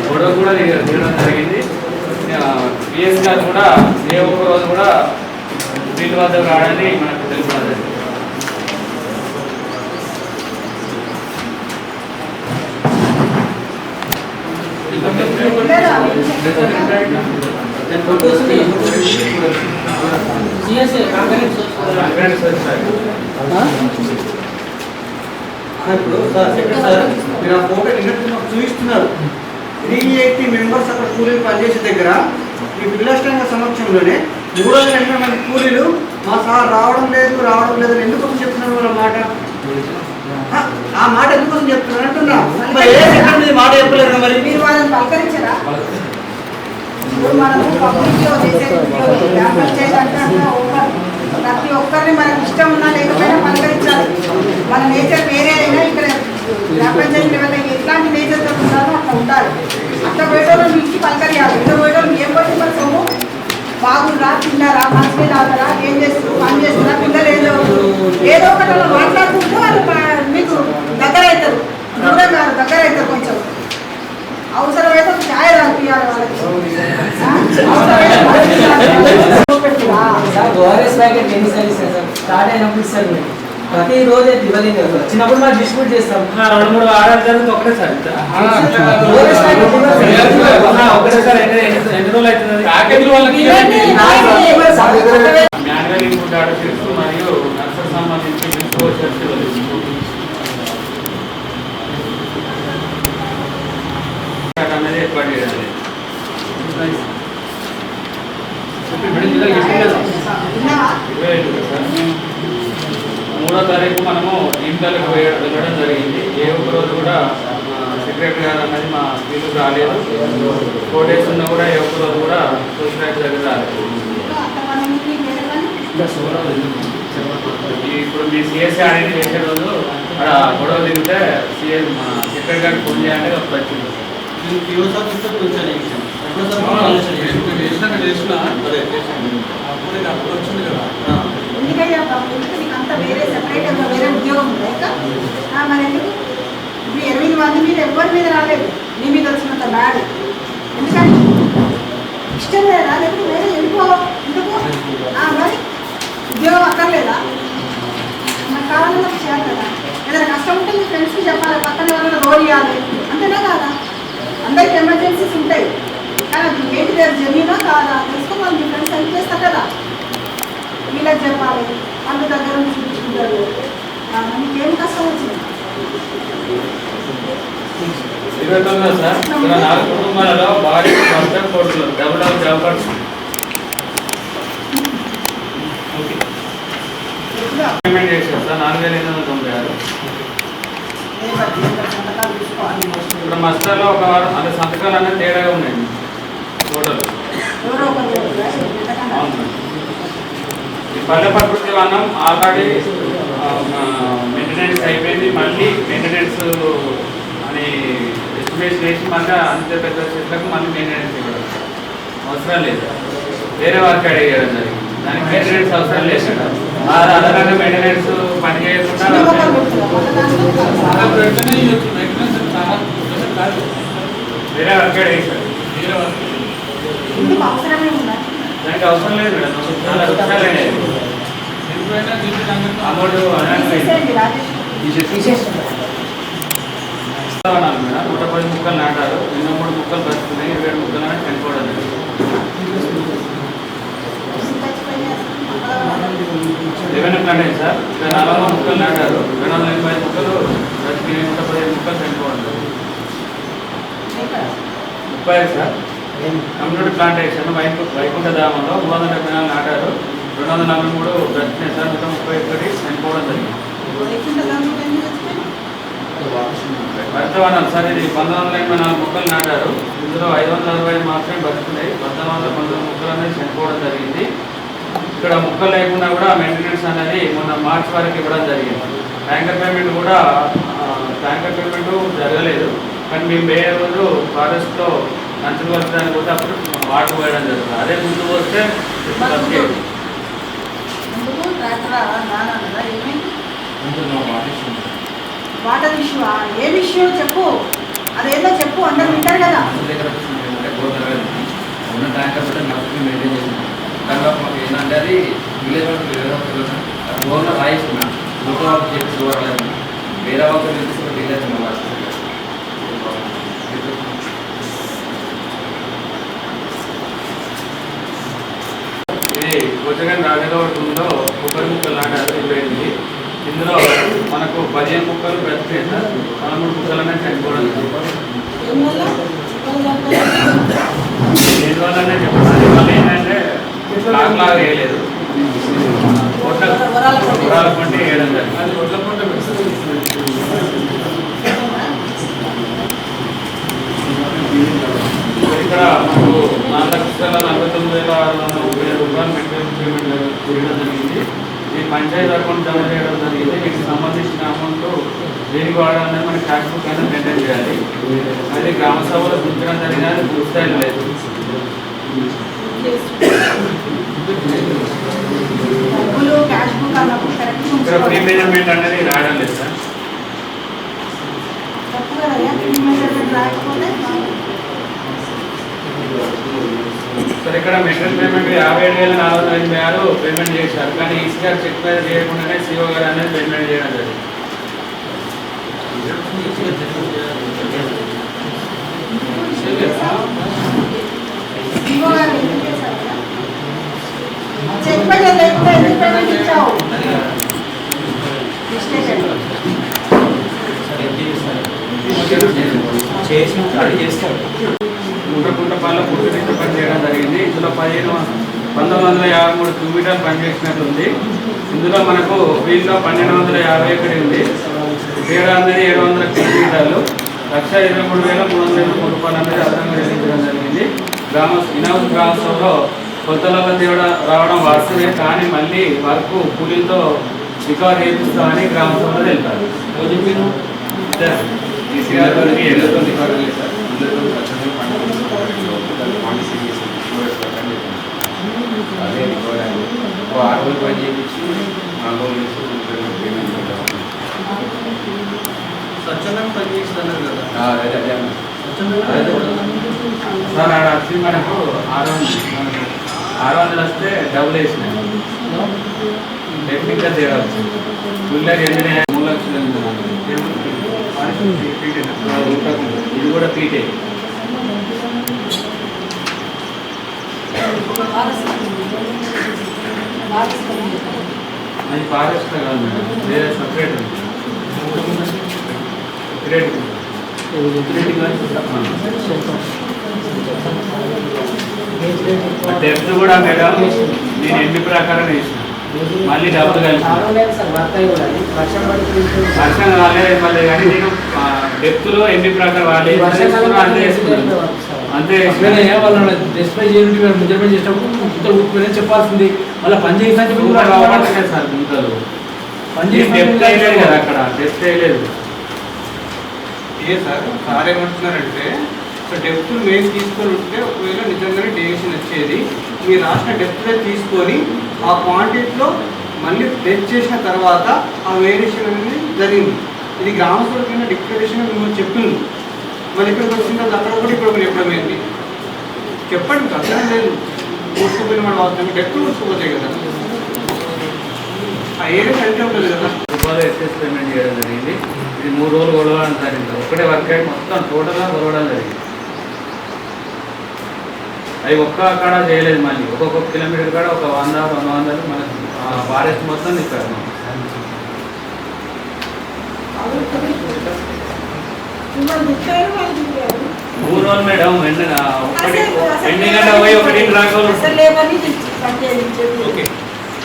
గొడవ కూడా తీయడం జరిగింది. పిఎస్ గారు కూడా ఏ ఒక్క రోజు కూడా వీళ్ళ వద్దకు రావడానికి మనకు తెలియడం జరిగింది. మీరు ఆ ఫోటో చూపిస్తున్నారు. 380 మెంబర్స్ అక్కడ కూలీలు పనిచేసే దగ్గర ఈ విలాసంగా సమక్షంలోనే 380 మంది కూలీలు మా సార్ రావడం లేదు ఎందుకోసం చెప్తున్నారు వాళ్ళ మాట? ఆ మాట ఎందుకోసం చెప్తున్నారు అంటున్నా. మాట చెప్పలేదు మరి మీరు వాళ్ళని పలకరించరా? ఇప్పుడు మనము పబ్లిక్లో చేసే ప్రతి ఒక్కరిని మనకు ఇష్టం ఉన్నా లేకపోయినా పలకరించాలి. మన నేచర్ వేరే అయినా ఇక్కడ గ్రామ పంచాయతీ లెవెల్లో ఎట్లాంటి నేచర్తో ఉండాలో అట్లా ఉండాలి. అట్లా పోయేటోళ్ళు నుంచి పలకరియాలి. ఇట్లా పోయేటోళ్ళు ఏం పట్టి మన సొమ్ము బాగుందా, తిన్నారా, మంచి తాగరా, ఏం చేస్తారు, పని చేస్తారా, పిల్లలు ఏదో ఒకటి అలా మాట్లాడుకుంటూ వాళ్ళు మీకు దగ్గర అవుతారు. దూరం కాదు, దగ్గర అవుతారు. కొంచెం అవసరమైతే ఛాయ్ రాపియాలి వాళ్ళకి. ఓఆర్ఎస్ ప్యాకెట్ ఎన్నిసార్లు ఇస్తారు సార్? స్టార్ట్ అయినప్పుడు ఇస్తారు మీరు ప్రతి రోజు అయితే ఇవ్వలేదు. చిన్నప్పుడు మనం డిస్ట్రిబ్యూట్ చేస్తాం. 2-3 వారాలు జరిగితే ఒకటేసారి ఒకటేసారి ఎన్ని రోజులు అవుతుంది? ప్యాకెట్లు వాళ్ళకి మ్యాన్యువల్ ఇన్పుట్ ఆర్డర్ చేస్తూ మరియు నర్సర్ సంబంధించి అనేది ఏర్పాటు చేయాలి. 3వ తారీఖు మనము ఇంటర్కి వెళ్ళడం జరిగింది. ఏ ఒక్క రోజు కూడా సెక్రటరీ గారు అన్నది మా వీళ్ళు రాలేదు. 4 days ఉన్నా కూడా ఏ ఒక్క రోజు కూడా సోషల్ దగ్గర రాలేదు. ఇప్పుడు మీ సిఎస్సీ అనేది చేసే రోజు అక్కడ గొడవ దిగితే సిఎస్ మన సెక్రటరీ గారికి ఫోన్ చేయాలంటే ఒక వచ్చింది. ఎందుకయ్యా బాబు, నీకు అంత వేరే సెపరేట్గా వేరే ఉద్యోగం ఉందా? మరి ఎందుకు ఇప్పుడు 8 మంది మీరు ఎవరి మీద రాలేదు, నీ మీద వచ్చినంత బ్యాడ్. ఎందుకని ఇష్టం లేదా? లేకపోతే వేరే వెళ్ళిపో. ఎందుకు మరి ఉద్యోగం అక్కర్లేదా? నాకు కావాలని నాకు చేయాలి కదా. ఏదైనా కష్టం ఉంటే మీ ఫ్రెండ్స్కి చెప్పాలి, పక్కన ఎవరైనా రోల్ ఇవ్వాలి. అంతేనా కాదా? అందరికి ఎమర్జెన్సీస్ ఉంటాయి. కానీ అది ఏంటి లేదు జమీనా కాదా తెలుసుకోవాలి. మీ ఫ్రెండ్స్ హెల్ప్ చేస్తారు కదా, వీళ్ళకి చెప్పాలి. వాళ్ళ దగ్గర నుంచి చూపించుకుంటారు. మీకేం కష్టం వచ్చింది? 29 సార్, ఇక్కడ 4 కుటుంబాలలో భార్య భర్త కొడుకులు డబుల్ జాబర్స్ పేమెంట్ చేశారు సార్ 4,896. ఇక్కడ మస్టర్లో ఒక వారం అంటే సంతకాలు అనేది తేడాగా ఉన్నాయండి టోటల్. అవును, ఈ పల్లె ప్రకృతి వనం ఆల్రెడీ మెయింటెనెన్స్ అయిపోయింది. మళ్ళీ మెయింటెనెన్స్ అని ఎస్టిమేషన్ వేసి మళ్ళీ అంత పెద్ద చెట్లకు మళ్ళీ మెయింటెనెన్స్ ఇవ్వడం అవసరం లేదు. వేరే వారికి అడిగేయడం జరిగింది. దానికి మెయింటెనెన్స్ అవసరం లేదు. అదనంగా మెయింటెనెన్స్ పని చేయకుండా వేరే వారికి అడిగేసారు. అవసరమే ఉందా? దానికి అవసరం లేదు మేడం, చాలా విషయాలే అమౌంట్ తీసేయండి రాజేష్. మేడం 110 ముక్కలు నాటారు, 23 ముక్కలు బతుకున్నాయి, 27 ముక్కలు అనేది చనిపోవడం జరిగింది. రెవెన్యూ ప్లాన్ అయింది సార్, 40 ముక్కలు నాటారు, 285 ముక్కలు బతికి 115 ముక్కలు చనిపోవడం జరిగింది. 30 సార్ కమ్యూనిటీ ప్లాంటేషన్ వైకుంఠ ధామంలో 374 నాటారు, 243 బ్రతికినాయి సార్, 131 చనిపోవడం జరిగింది. వర్తమానం సార్ ఇది 1984 ముక్కలు నాటారు, ఇందులో 560 మాత్రమే బతుకున్నాయి, 1919 ముక్కలు అనేది చనిపోవడం జరిగింది. ఇక్కడ ముక్కలు లేకుండా కూడా మెయింటెనెన్స్ అనేది మొన్న మార్చి వరకు ఇవ్వడం జరిగింది. ట్యాంకర్ పేమెంట్ కూడా జరగలేదు, కానీ మేము వేరే రోజు ఫారెస్ట్లో నంచులు వచ్చడానికి కూడా అప్పుడు వాటర్ పోయడం జరుగుతుంది. అదే ముందు వస్తే వాటర్ ఇష్యూ ఏం ఇష్యూ చెప్పు, అదేదో చెప్పు, అందరు వింటారు కదా. ఉన్న ట్యాంకర్ కూడా నడుపుని మెయింటైన్ చేస్తున్నాం. తర్వాత మాకు ఏంటంటే అది విలేజ్ వాళ్ళు గవర్నర్ రాయిస్తున్నా లోకల్ వాళ్ళకి చెప్పి చూడలేదు, వేరే వాళ్ళకి తెలిసి విలేజ్ ఇది కొత్తగన్ రాజగౌడలో కొబ్బరి ముక్కలు నాటారు 28. ఇందులో మనకు 15 ముక్కలు బ్రతికాయి సార్, 13 ముక్కలు అనేది చనిపోవడం దీనివల్లనే చెప్పాలి. దీనివల్ల ఏంటంటే లాగ్ లాగా వేయలేదు, ఉరాల పంట వేయడం జరిగింది. ఇక్కడ మనకు 4,49,637 రూపాయలు మెయింటెనెన్స్ పేమెంట్ చేయడం జరిగింది. ఈ పంచాయతీ అకౌంట్ జమ చేయడం జరిగింది. వీటికి సంబంధించిన అమౌంట్ దేనికి వాడాలని మనకి క్యాష్ బుక్ అనేది మెయింటైన్ చేయాలి. అది గ్రామ సభలో గుర్తించడం జరిగింది, అది పూర్తి లేదు. ఇక్కడ ప్రీపేమెంట్ అనేది రాయడం లేదు సార్. సార్ ఇక్కడ మెటీరియల్ పేమెంట్ 57,486 పేమెంట్ చేశారు, కానీ ఈసీ గారు చెక్ మీద చేయకుండానే సిఓ గారు అనేది పేమెంట్ చేయడం జరిగింది. గుంటకుంటపాల్లో పుట్టినీటి పని చేయడం జరిగింది. ఇందులో 1953 కిలోమీటర్లు పనిచేసినట్టుంది. ఇందులో మనకు వీళ్ళలో 1250 ఎకరీ ఉంది, తేడా అనేది 700 కిలోమీటర్లు, 1,23,303 రూపాయలు అనేది అదనంగా చెల్లించడం జరిగింది. ఇనౌస్ గ్రామసభలో కొత్తలలో తేవడం రావడం వాస్తవే, కానీ మళ్ళీ వర్క్ కూలీలతో రికవర్ చేపిస్తామని గ్రామసభలో తెలిపారు. అదే ఆటోలు పని చేయించి ఆటోలు పేమెంట్ స్వచ్ఛందంగా పని చేస్తున్నారు కదా అదే అదే సార్ ఆడ వచ్చి మనకు 600 వస్తే డబుల్ వేసినాయి, టెక్నిక్గా తేడా వచ్చింది. గుళ్ళకి వెళ్ళిన 3 లక్షలు ఇది కూడా పీటే. అది ఫారెస్ట్ కాదు మేడం, వేరే సపరేట్ ఉంది. డెప్త్ కూడా మేడం నేను ఎంపీ ప్రకారం వేసిన, మళ్ళీ డబ్బులు కలిసి వర్షం కాలేదు మళ్ళీ, కానీ నేను డెప్త్లో ఎంపీ ప్రకారం వాళ్ళు అంతే వేసుకున్నాను, అంతే వాళ్ళని డిస్ప్లే చేయండి. మెజర్మెంట్ చేసినప్పుడు చెప్పాల్సింది, మళ్ళీ పని చేసినట్టు కావాలి సార్. గుంతలు పని చేసి డెప్త్ వేయలేదు కదా, అక్కడ డెప్త్ వేయలేదు. ఏ సార్ సార్ ఏమంటున్నారంటే సో డెప్త్ మేము తీసుకొని ఉంటే ఒకవేళ నిజంగానే డేషన్ వచ్చేది, మీరు రాసిన డెప్త్లే తీసుకొని ఆ క్వాంటిటీలో మళ్ళీ టెస్ట్ చేసిన తర్వాత ఆ వేరియేషన్ అనేది జరిగింది. ఇది గ్రామస్తులకైనా డిక్లరేషన్ మిమ్మల్ని చెప్పింది, మళ్ళీ ఇక్కడికి వచ్చిన తర్వాత అక్కడ కూడా ఇక్కడ చెప్పడం ఏంటి చెప్పండి, అర్థం లేదు. ఊడ్చుకుపోయిన మనం అవసరం డెప్త్ ఊడ్చుకుపోతాయి కదా ఆ ఏరియా అంటే ఉంటుంది కదా. రూపాయలు ఎక్సెస్ పేమెంట్ చేయడం జరిగింది. ఇది 3 రోజులు కొలవడం జరిగింది. ఒకటే వర్క్ అయితే మొత్తం టోటల్గా కొలవడం జరిగింది. అవి ఒక్క కాడ చేయలేదు. మళ్ళీ ఒక్కొక్క కిలోమీటర్ కాడ ఒక 100-200 మనకి ఫారెస్ట్ మొత్తం ఇస్తారు. 3 రోజులు మేడం ఒకటి 2 గంటల పోయి ఒకటి రాకోలు. ఓకే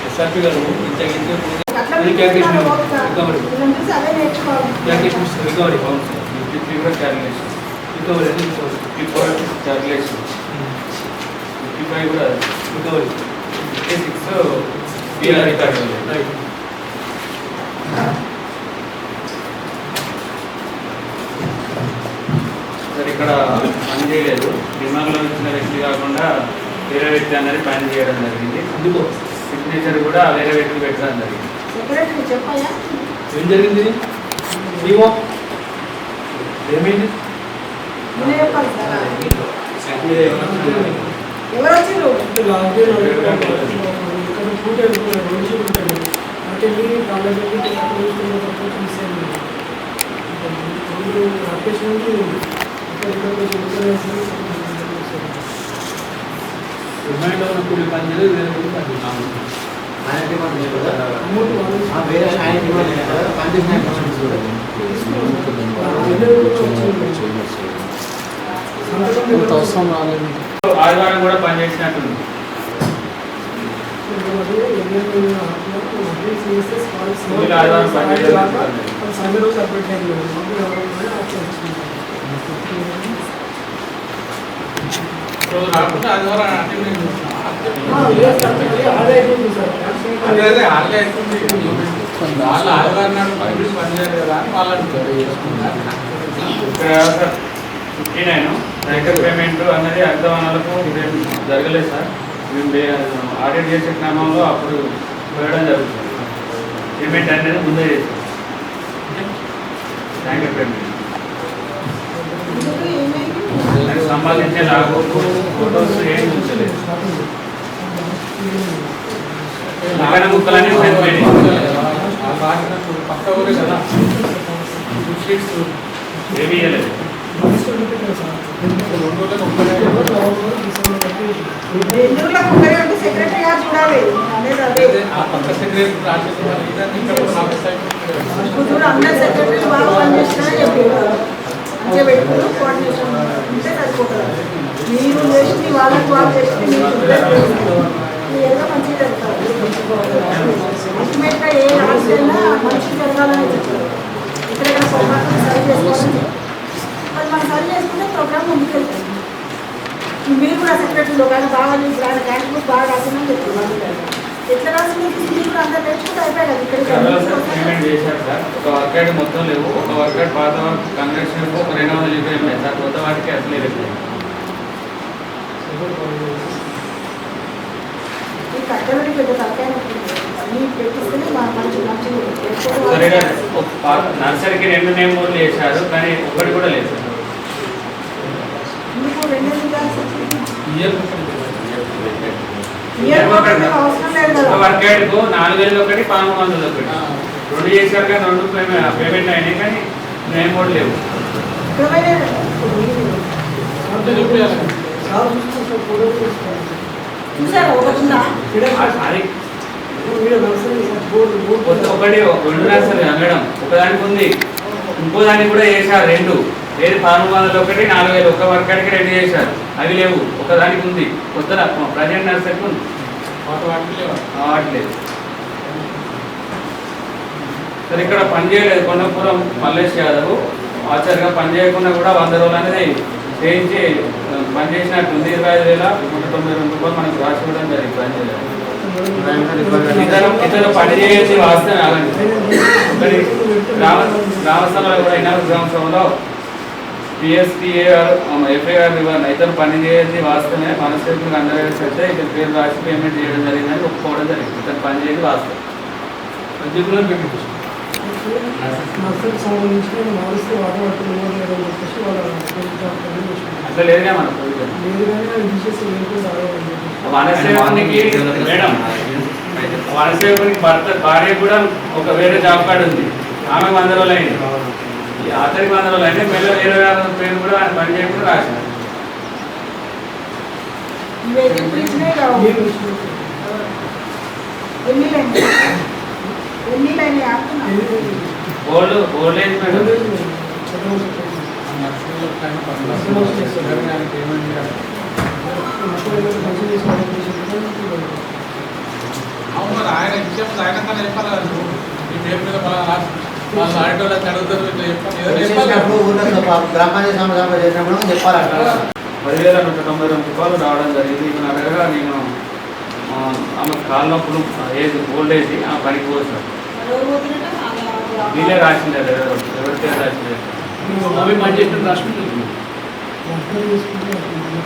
ఎస్ఆర్పి గారు రికవరీ క్యాలిక్యులేషన్ 55 కూడా రికవరీ 56 పిఆర్ రికార్డు. సార్ ఇక్కడ పని చేయలేదు. డిమాండ్లో ఇచ్చిన వ్యక్తి కాకుండా వేరే వ్యక్తి అనేది పని చేయడం జరిగింది. అందుకో సిగ్నేచర్ కూడా వేరే వ్యక్తి పెట్టడం జరిగింది. ఏం జరిగింది? ఏమో ఏమైంది? రిమైండ్ కూలి పని చేయలేదు, వేరే కూలి పని చేయాలి. ఆదివారం కూడా పనిచేసినట్టుంది. ఆదివారం రాకుండా ఆదివారం వాళ్ళు ఆదివారం నాడు పనిచేయలేదు కదా అని వాళ్ళని ఇక్కడ 59 రైటర్ పేమెంట్ అనేది అర్ధవానాలకు జరగలేదు సార్. మేము ఆడిట్ చేసే క్రమంలో అప్పుడు వేయడం జరుగుతుంది. పేమెంట్ అనేది ముందే చేస్తాం. రైటర్ పేమెంట్ దానికి సంబంధించిన లాగో ఫోటోస్ ఏం ఉంచలేదు. నాగన ముక్కలన్నీ పక్క ఊరే కదా ఏమీ ఇవ్వలేదు. సెక్రటరీ గారు చూడాలి పక్క సెక్రటరీ అందరు సెక్రటరీలు బాగా పనిచేస్తున్నారని చెప్పారు. మంచిగా పెట్టుకుని కోఆర్డినేషన్ ఉంటే సరిపోతుంది. మీరు చేసి వాళ్ళకి వాళ్ళు చేసి మీరు ఏదో మంచిగా జరుగుతారు. అల్టిమేట్గా ఏ రాష్ట్రైనా మంచి జరగాలని చెప్తారు. ఇక్కడ పొరపాటు సరి చేసుకోవాలి. అది మనం సరి చేసుకుంటే ప్రోగ్రామ్ ముందుకెళ్తాం. మీరు కూడా సెక్రటరీలో కానీ బాగా ఆయన క్యాండిడేట్ బుక్ బాగా రాసిందని చెప్తున్నారు. ఎట్లా రాసింది మీరు కూడా అందరూ నేర్చుకుంటే అయిపోయాయి కదా. పేమెంట్ చేశారు సార్. ఒక వర్క్ మొత్తం లేవు. ఒక వర్క్ పాత వర్క్ కన్వర్షన్ ఒక 220 ఉన్నాయి సార్. కొత్త వాటికి అసలే లేదు. నర్సరీకి 2 నేమ్ బోర్డులు వేశారు కానీ ఒక్కటి కూడా లేదు సార్. ఒక వర్క్ యాడ్కు 4000 ఒకటి 1300 ఒకటి 2 చేశారు కానీ 2 పేమెంట్ అయినాయి కానీ నేమ్ బోర్డు లేవు. ఒకటి 2 నర్సరీ మేడం ఒకదానికి ఉంది. ఇంకో దానికి కూడా చేశారు 2. ఏది 1300 ఒకటి 4000 ఒక వర్క్ యాడ్కి 2 చేశారు. అవి లేవు. ఒకదానికి ఉంది. కొత్త ప్రజెంట్ నర్సరీకి ఉంది. వాటి లేదు సార్. ఇక్కడ పని చేయలేదు. కొండపురం మల్లేష్ యాదవ్ ఆచార్యగా పని చేయకుండా కూడా 100 రోజులు అనేది చేయించి పని చేసినట్టుంది. 25,192 రూపాయలు మనకు రాసి ఇవ్వడం జరిగింది. పని చేయలేదు. ఇతను పని చేసి వాస్తవం ఆగండి. ఒకటి గ్రామస్థలంలో కూడా ఇనారు గ్రామస్థలంలో పిఎస్టీఏఆర్ ఎఫ్ఐఆర్ ఇవ్వాలి. ఇతను పని చేసి వాస్తవమే మనస్ఫూర్తిగా అందరికీ అయితే ఇతని పేరు రాసి పేమెంట్ చేయడం జరిగిందని ఒప్పుకోవడం జరిగింది. ఇతను పని చేసి వాస్తవం అట్లా లేదుగా మన వనసేవకునికి మేడం, వనసేవకునికి భార్య కూడా ఒక వేరే జాబ్ కార్డు ఉంది, ఆమె 100 రోజులు అయింది, అతనికి 100 రోజులు అయితే మెల్ల 26 పేరు కూడా ఆయన పని చేయకుండా రాశారు. Old age madam. అవును, ఆయన విషయం ఆయన కన్నా చెప్పాలి కదా, ఈ పేరు మీద వాళ్ళు ఆడేటోళ్ళకి అడుగుతారు, గ్రామాంజ చేసినప్పుడు చెప్పాలంట. 10,192 రూపాయలు రావడం జరిగింది. నా దగ్గర నేను ఆమె కాళ్ళ నొప్పులు ఏజ్ ఓల్డ్ ఏజ్ ఆ పనికి పోతాను. వీళ్ళే రాసింది, ఎవరికే రాసింది.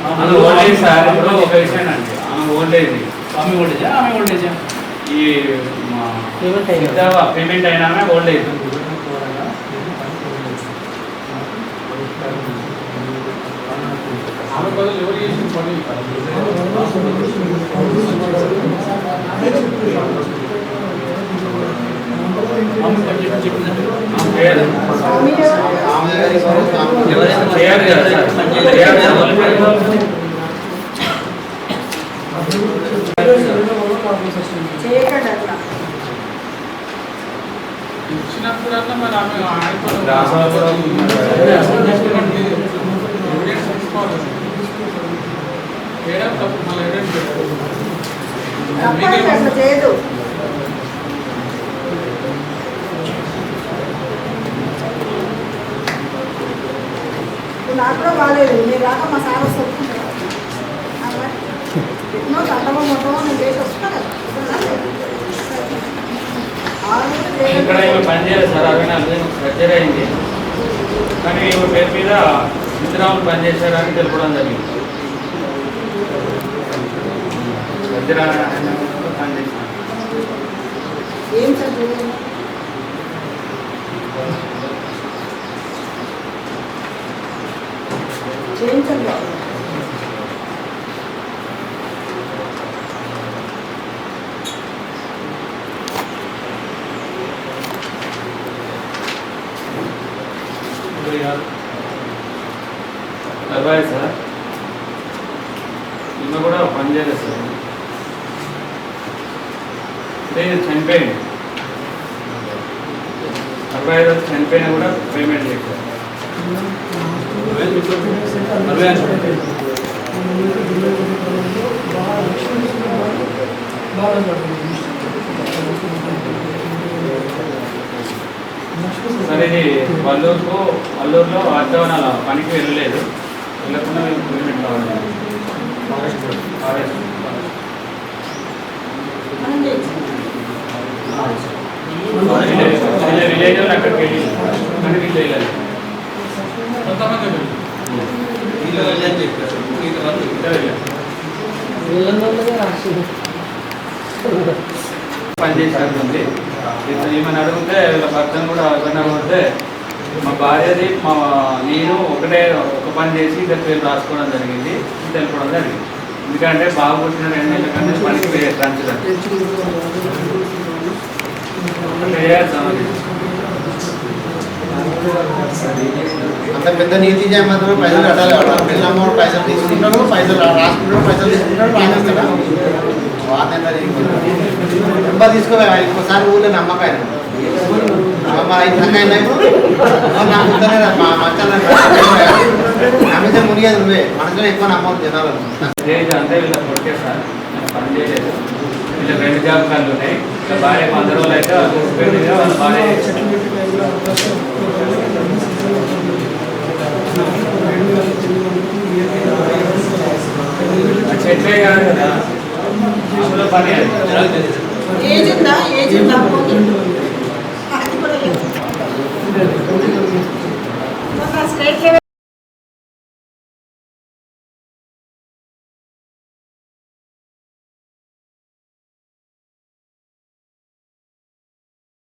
ఆమె ఓల్డ్ ఏజ్ సార్. ఇప్పుడు ఒక విషయం అండి, ఆమె ఓల్డ్ ఏజ్ ఈ పేమెంట్ అయినా ఓల్డ్ ఏజ్. ఆమె బదులు ఎవరు చేసిన పని ఇచ్చినప్పుడల్లా మరి ఆమె చేయడం తప్పు, మళ్ళీ ఎవిడెన్స్ చేయదు. నాకు కూడా బాగాలేదు, నేను రాక మా సార్ వస్తుంటాను, చట్టమో మొట్టమో నేను చేసి వస్తున్నా కదా. ఇక్కడ ఇవి పని చేయాలి సార్, 64 సర్జరీ అయింది, కానీ ఇవి పేరు మీద విత్తనాలు పనిచేశారని తెలపడం జరిగింది. ఏం చదువు చేయించండి. అబ్బాయి సార్ ఈమె కూడా పని చేయలేదు సార్, అంటే చనిపోయింది. 45 రోజులు చనిపోయినా కూడా పేమెంట్ చేయలేదు. సార్ ఇది వల్లూరులో వాతావరణ పనికి వెళ్ళలేదు, వెళ్ళకుండా పేమెంట్ కావాలి. విలేజ్ వాళ్ళు అక్కడికి వెళ్ళి కానీ వీళ్ళు వెళ్ళాలి. కొంతమంది పని చేసినట్టుంది. ఏమైనా అడిగితే వీళ్ళ భర్తను కూడా ఎవరైనా అడిగితే మా భార్యది నేను ఒక పని చేసి ఇద్దరు పేరు రాసుకోవడం జరిగింది, తెలుపడం జరిగింది. ఎందుకంటే బాగా పుట్టిన 2 నెలల కంటే పనికి ట్రాన్స్ఫర్ అంత పెద్ద నీతి మాత్రం పైసలు కట్టాలి. పిల్లమ్మ పైసలు తీసుకుంటాడు, పైసలు రాసుకుంటాడు, పైసలు తీసుకుంటాడు, బాగా చేస్తాడు. నెంబర్ తీసుకోవాలి. ఇంకోసారి ఊళ్ళో నమ్మకాయ మరి 5 సంఘ నాకు నమ్మితే మునిగేది నువ్వే, మనసులో ఎక్కువ నమ్మకం జనాలు. అంటే వీళ్ళ కొడుకే సార్, పని చేయలేదు. వీళ్ళకి 2 జాబ్ కార్డులు ఉన్నాయి. భార్య 100 రోజులు అయితే వాళ్ళ భార్య చెట్లే కాదు కదా, అందులో పని ఏజ్ ఉందా? ఏజ్ ఉందా? అది కూడా లేదు. State level